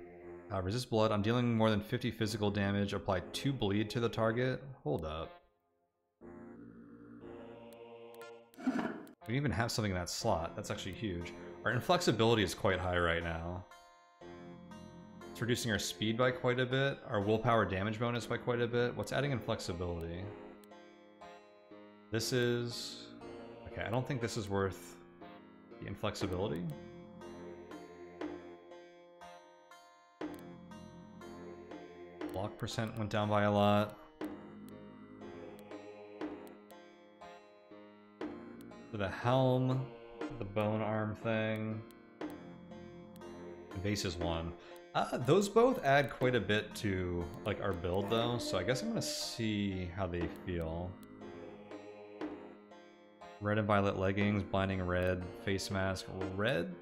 Resist blood. I'm dealing more than 50 physical damage. Apply 2 bleed to the target. Hold up. We even have something in that slot. That's actually huge. Our inflexibility is quite high right now. It's reducing our speed by quite a bit. Our willpower damage bonus by quite a bit. What's adding inflexibility? This is... Okay, I don't think this is worth the inflexibility. Block percent went down by a lot. For the helm, the bone arm thing, the base is 1. Those both add quite a bit to like our build though, so I guess I'm gonna see how they feel. Red and violet leggings, blinding red, face mask. Red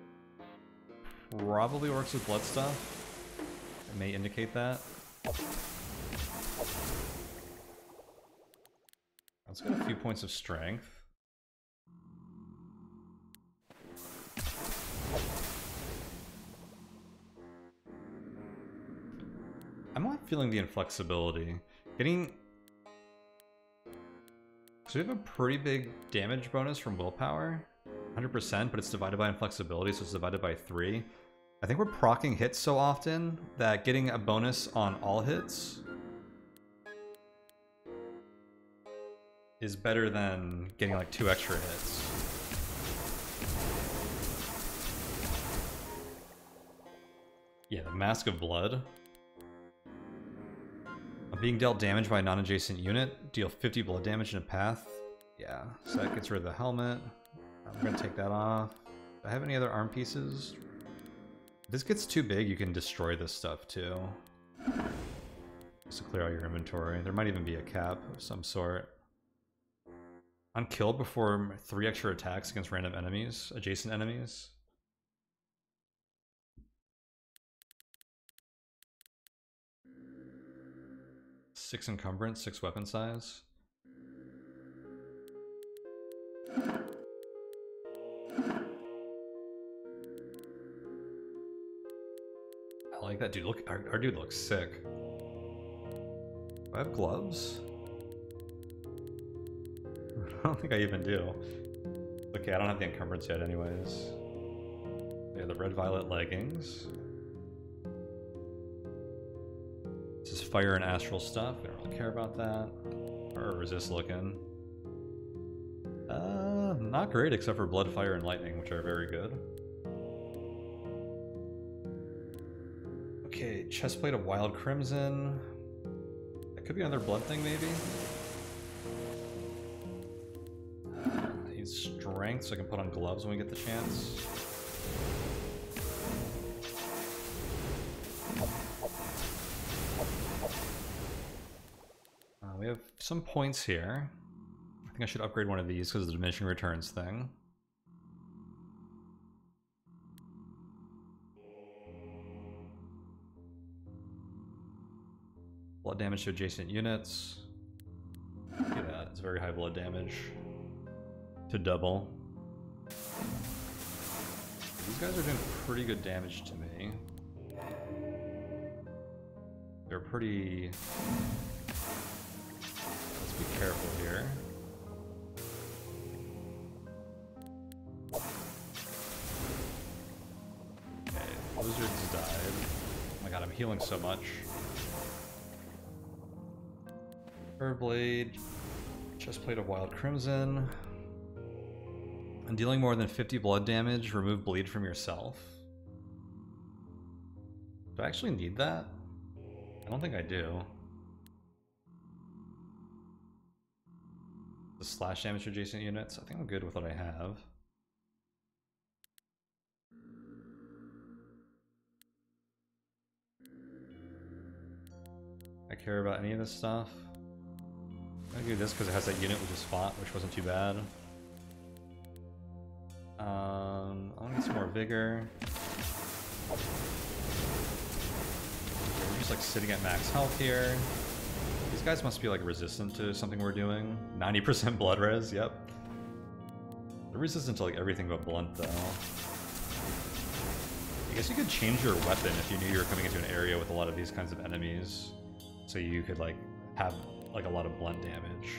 probably works with blood stuff. It may indicate that. Let's get a few points of strength. I'm not feeling the inflexibility. Getting... So we have a pretty big damage bonus from willpower. 100%, but it's divided by inflexibility, so it's divided by 3. I think we're proccing hits so often that getting a bonus on all hits is better than getting like 2 extra hits. Yeah, the Mask of Blood. Being dealt damage by a non-adjacent unit, deal 50 blood damage in a path. Yeah, so that gets rid of the helmet. I'm gonna take that off. Do I have any other arm pieces? If this gets too big, you can destroy this stuff too. Just to clear out your inventory. There might even be a cap of some sort. Unkilled, perform 3 extra attacks against random enemies, adjacent enemies. Six encumbrance, 6 weapon size. I like that dude. Look, our dude looks sick. Do I have gloves? I don't think I even do. Okay, I don't have the encumbrance yet anyways. Yeah, the red-violet leggings. This is fire and astral stuff. We don't really care about that. Or resist looking. Not great except for blood, fire, and lightning, which are very good. Okay, chestplate of wild crimson. That could be another blood thing, maybe. I need strength so I can put on gloves when we get the chance. We have some points here. I think I should upgrade one of these because of the diminishing returns thing. Blood damage to adjacent units. Look at that, it's very high blood damage. To double. These guys are doing pretty good damage to me. They're pretty... Let's be careful here. Okay, Wizards died. Oh my god, I'm healing so much. Blade, chestplate of wild crimson. And dealing more than 50 blood damage, remove bleed from yourself. Do I actually need that? I don't think I do. The slash damage to adjacent units? I think I'm good with what I have. I care about any of this stuff. I'm gonna do this because it has that unit we just fought, which wasn't too bad. I want to get some more vigor. We're just like sitting at max health here. These guys must be like resistant to something we're doing. 90% blood res, yep. They're resistant to like everything but blunt though. I guess you could change your weapon if you knew you were coming into an area with a lot of these kinds of enemies. So you could like have like a lot of blunt damage.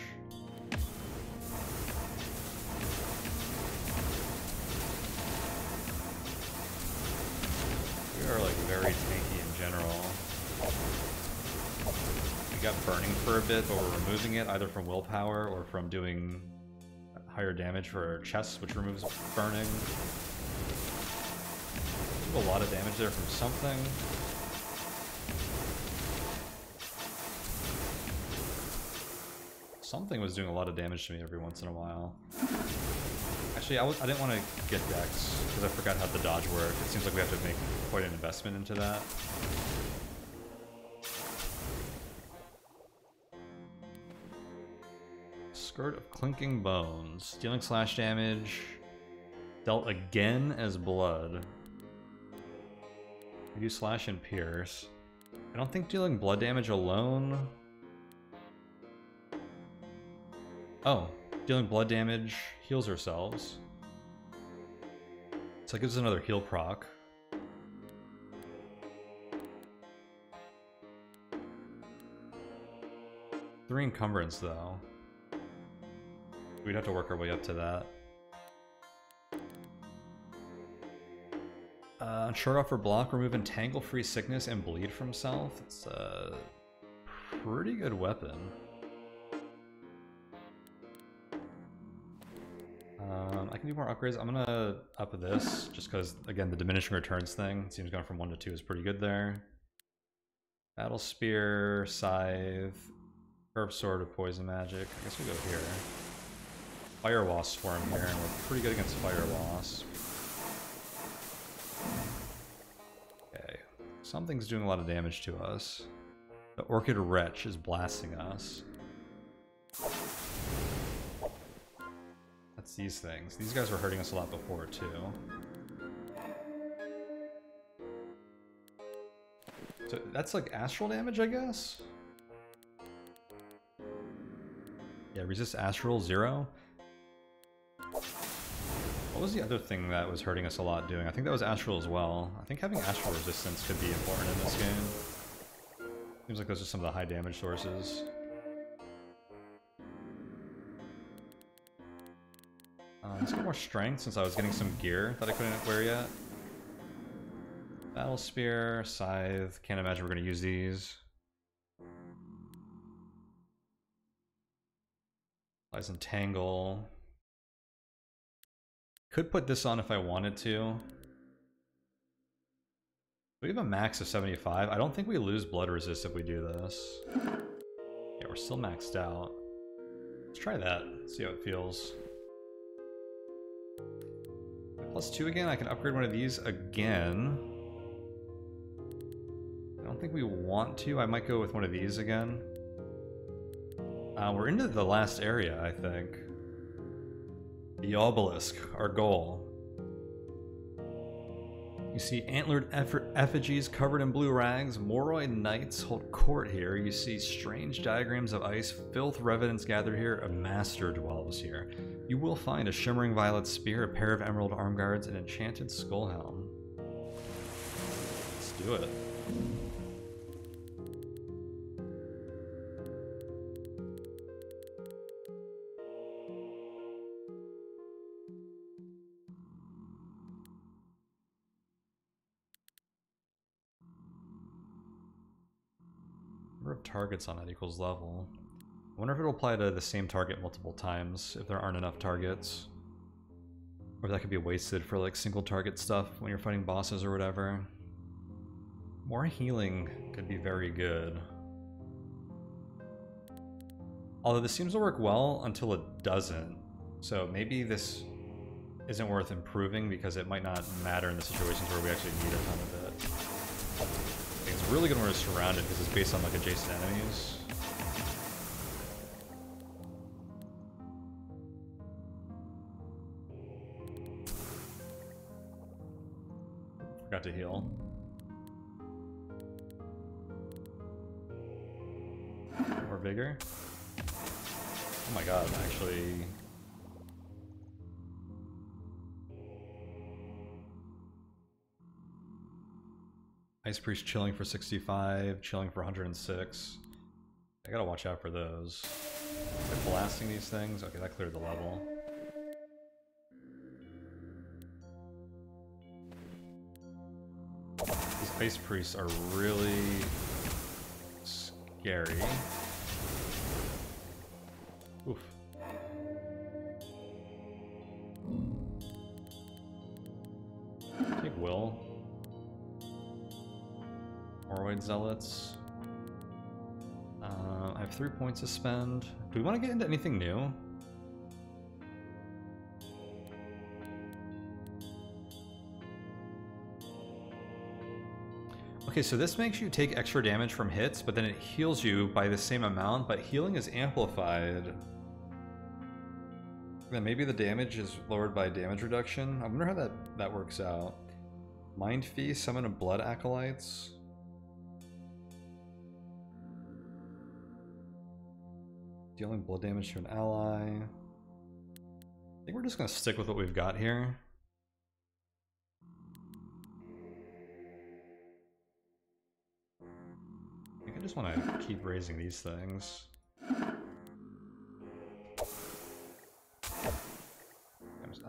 We are like very tanky in general. We got burning for a bit, but we're removing it either from willpower or from doing higher damage for our chests, which removes burning. A lot of damage there from something. Something was doing a lot of damage to me every once in a while. Actually, I didn't want to get Dex because I forgot how the dodge worked. It seems like we have to make quite an investment into that. Skirt of Clinking Bones. Dealing slash damage. Dealt again as blood. We do slash and pierce. I don't think dealing blood damage alone... Oh, dealing blood damage heals ourselves. So it gives us another heal proc. 3 encumbrance though. We'd have to work our way up to that. Short off for block, remove entangle, free sickness, and bleed from self. It's a pretty good weapon. I can do more upgrades. I'm gonna up this just because, again, the diminishing returns thing. It seems going from 1 to 2 is pretty good there. Battle Spear, Scythe, Herb Sword of Poison Magic. I guess we'll go here. Fire Wasp Swarm here, and we're pretty good against Fire Wasp. Okay, something's doing a lot of damage to us. The Orchid Wretch is blasting us. That's these things. These guys were hurting us a lot before, too. So that's like astral damage, I guess? Yeah, resist astral 0. What was the other thing that was hurting us a lot doing? I think that was astral as well. I think having astral resistance could be important in this game. Seems like those are some of the high damage sources. Let's get more strength since I was getting some gear that I couldn't wear yet. Battle Spear, Scythe. Can't imagine we're going to use these. Lies and Tangle. Could put this on if I wanted to. We have a max of 75. I don't think we lose blood resist if we do this. Yeah, we're still maxed out. Let's try that, see how it feels. +2 again, I can upgrade one of these again. I don't think we want to. I might go with one of these again. We're into the last area, I think. The obelisk, our goal. You see antlered effigies covered in blue rags. Moroi knights hold court here. You see strange diagrams of ice. Filth revenants gather here. A master dwells here. You will find a shimmering violet spear, a pair of emerald arm guards, and an enchanted skull helm. Let's do it. Number of targets on that equals level. I wonder if it'll apply to the same target multiple times if there aren't enough targets. Or that could be wasted for like single target stuff when you're fighting bosses or whatever. More healing could be very good. Although this seems to work well until it doesn't. So maybe this isn't worth improving because it might not matter in the situations where we actually need a ton of it. I think it's really good when we're surrounded because it's based on like adjacent enemies. Forgot to heal. More vigor. Oh my god, actually. Ice Priest chilling for 65, chilling for 106. I gotta watch out for those. Like blasting these things? Okay, that cleared the level. These Ice Priests are really scary. Oof. Take Will. Morroid Zealots. I have 3 points to spend. Do we want to get into anything new? Okay, so this makes you take extra damage from hits, but then it heals you by the same amount, but healing is amplified. Then maybe the damage is lowered by damage reduction. I wonder how that works out. Mind Feast, summon a Blood Acolytes. Dealing blood damage to an ally. I think we're just gonna stick with what we've got here. I think I just want to keep raising these things.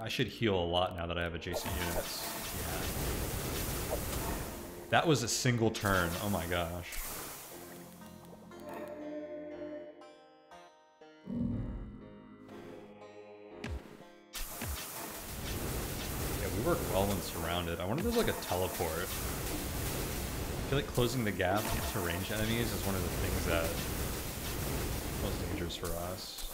I should heal a lot now that I have adjacent units. Yeah. That was a single turn. Oh my gosh. We work well when surrounded. I wonder if there's like a teleport. I feel like closing the gap to ranged enemies is one of the things that's most dangerous for us.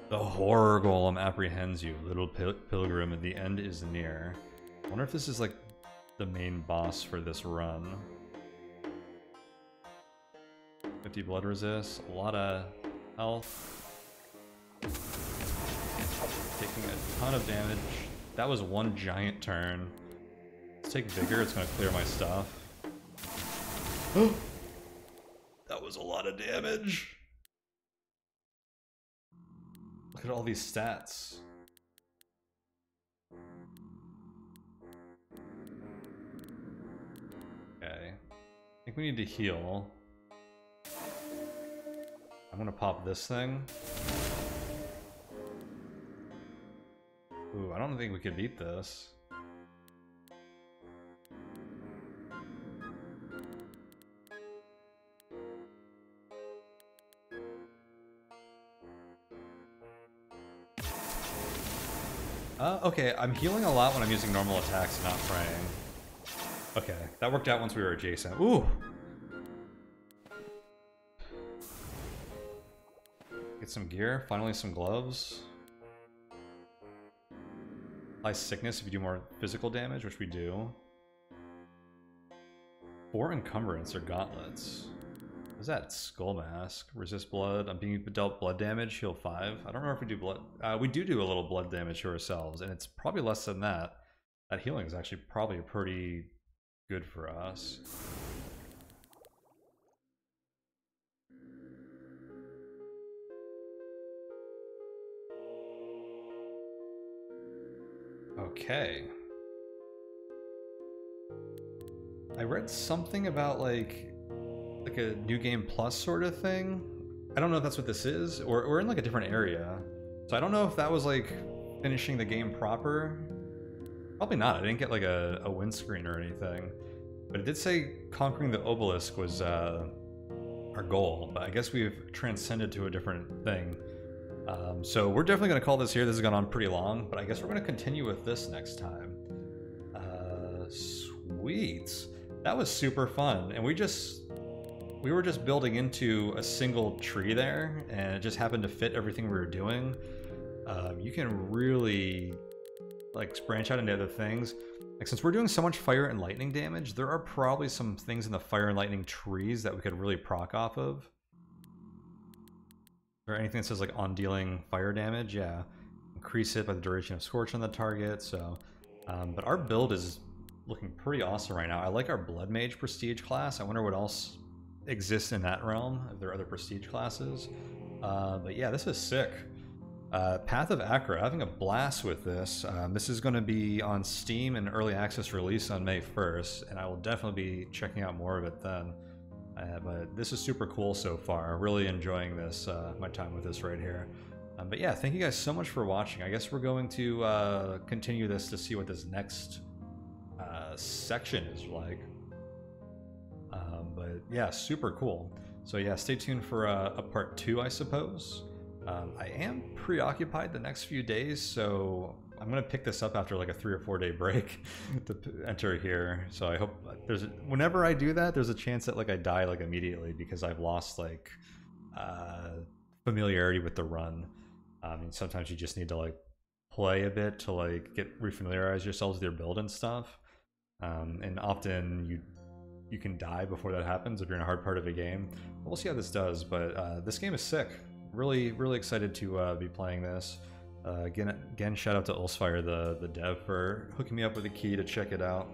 The horror golem apprehends you, little pilgrim, and the end is near. I wonder if this is like the main boss for this run. 50 blood resist, a lot of health. Taking a ton of damage. That was one giant turn. Let's take Vigor, it's gonna clear my stuff. That was a lot of damage. Look at all these stats. Okay. I think we need to heal. I'm gonna pop this thing. I don't think we could beat this. Okay, I'm healing a lot when I'm using normal attacks and not praying. Okay, that worked out once we were adjacent. Ooh! Get some gear, finally some gloves. Apply sickness if you do more physical damage, which we do. 4 encumbrance or gauntlets. What is that? Skull mask. Resist blood. I'm being dealt blood damage. Heal 5. I don't remember if we do blood. We do a little blood damage to ourselves, and it's probably less than that. That healing is actually probably pretty good for us. Okay. I read something about like a new game plus sort of thing. I don't know if that's what this is, or we're in like a different area. So I don't know if that was like finishing the game proper. Probably not. I didn't get like a windscreen or anything. But it did say conquering the obelisk was our goal, but I guess we've transcended to a different thing. So we're definitely going to call this here. This has gone on pretty long, but I guess we're going to continue with this next time. Sweet. That was super fun, and we were just building into a single tree there, and it just happened to fit everything we were doing. You can really like branch out into other things. Like, since we're doing so much fire and lightning damage, there are probably some things in the fire and lightning trees that we could really proc off of. Or anything that says like on dealing fire damage, yeah. Increase it by the duration of scorch on the target, so. But our build is looking pretty awesome right now. I like our Blood Mage prestige class. I wonder what else exists in that realm, if there are other prestige classes. But yeah, this is sick. Path of Achra, having a blast with this. This is going to be on Steam and early access release on May 1st, and I will definitely be checking out more of it then. But this is super cool so far. Really enjoying this, my time with this right here. But yeah, thank you guys so much for watching. I guess we're going to continue this to see what this next section is like. But yeah, super cool. So yeah, stay tuned for a part 2, I suppose. I am preoccupied the next few days, so I'm gonna pick this up after like a 3 or 4 day break to enter here. So I hope whenever I do that, there's a chance that like I die like immediately because I've lost like familiarity with the run. And sometimes you just need to like play a bit to like refamiliarize yourselves with your build and stuff. And often you can die before that happens if you're in a hard part of a game. We'll see how this does, but this game is sick. Really excited to be playing this. Again, shout out to Ulsfire, the dev, for hooking me up with a key to check it out.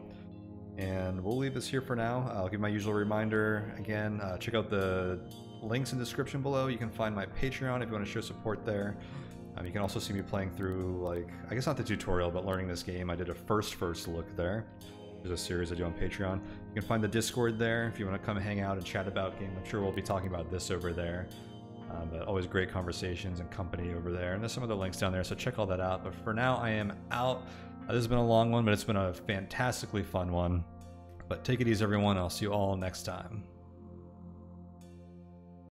And we'll leave this here for now. I'll give my usual reminder again. Check out the links in the description below. You can find my Patreon if you want to show support there. You can also see me playing through, like, I guess not the tutorial, but learning this game. I did a first look there. There's a series I do on Patreon. You can find the Discord there if you want to come hang out and chat about game. I'm sure we'll be talking about this over there. But always great conversations and company over there. And there's some other links down there, so check all that out. But for now, I am out. This has been a long one, but it's been a fantastically fun one. But take it easy, everyone. I'll see you all next time.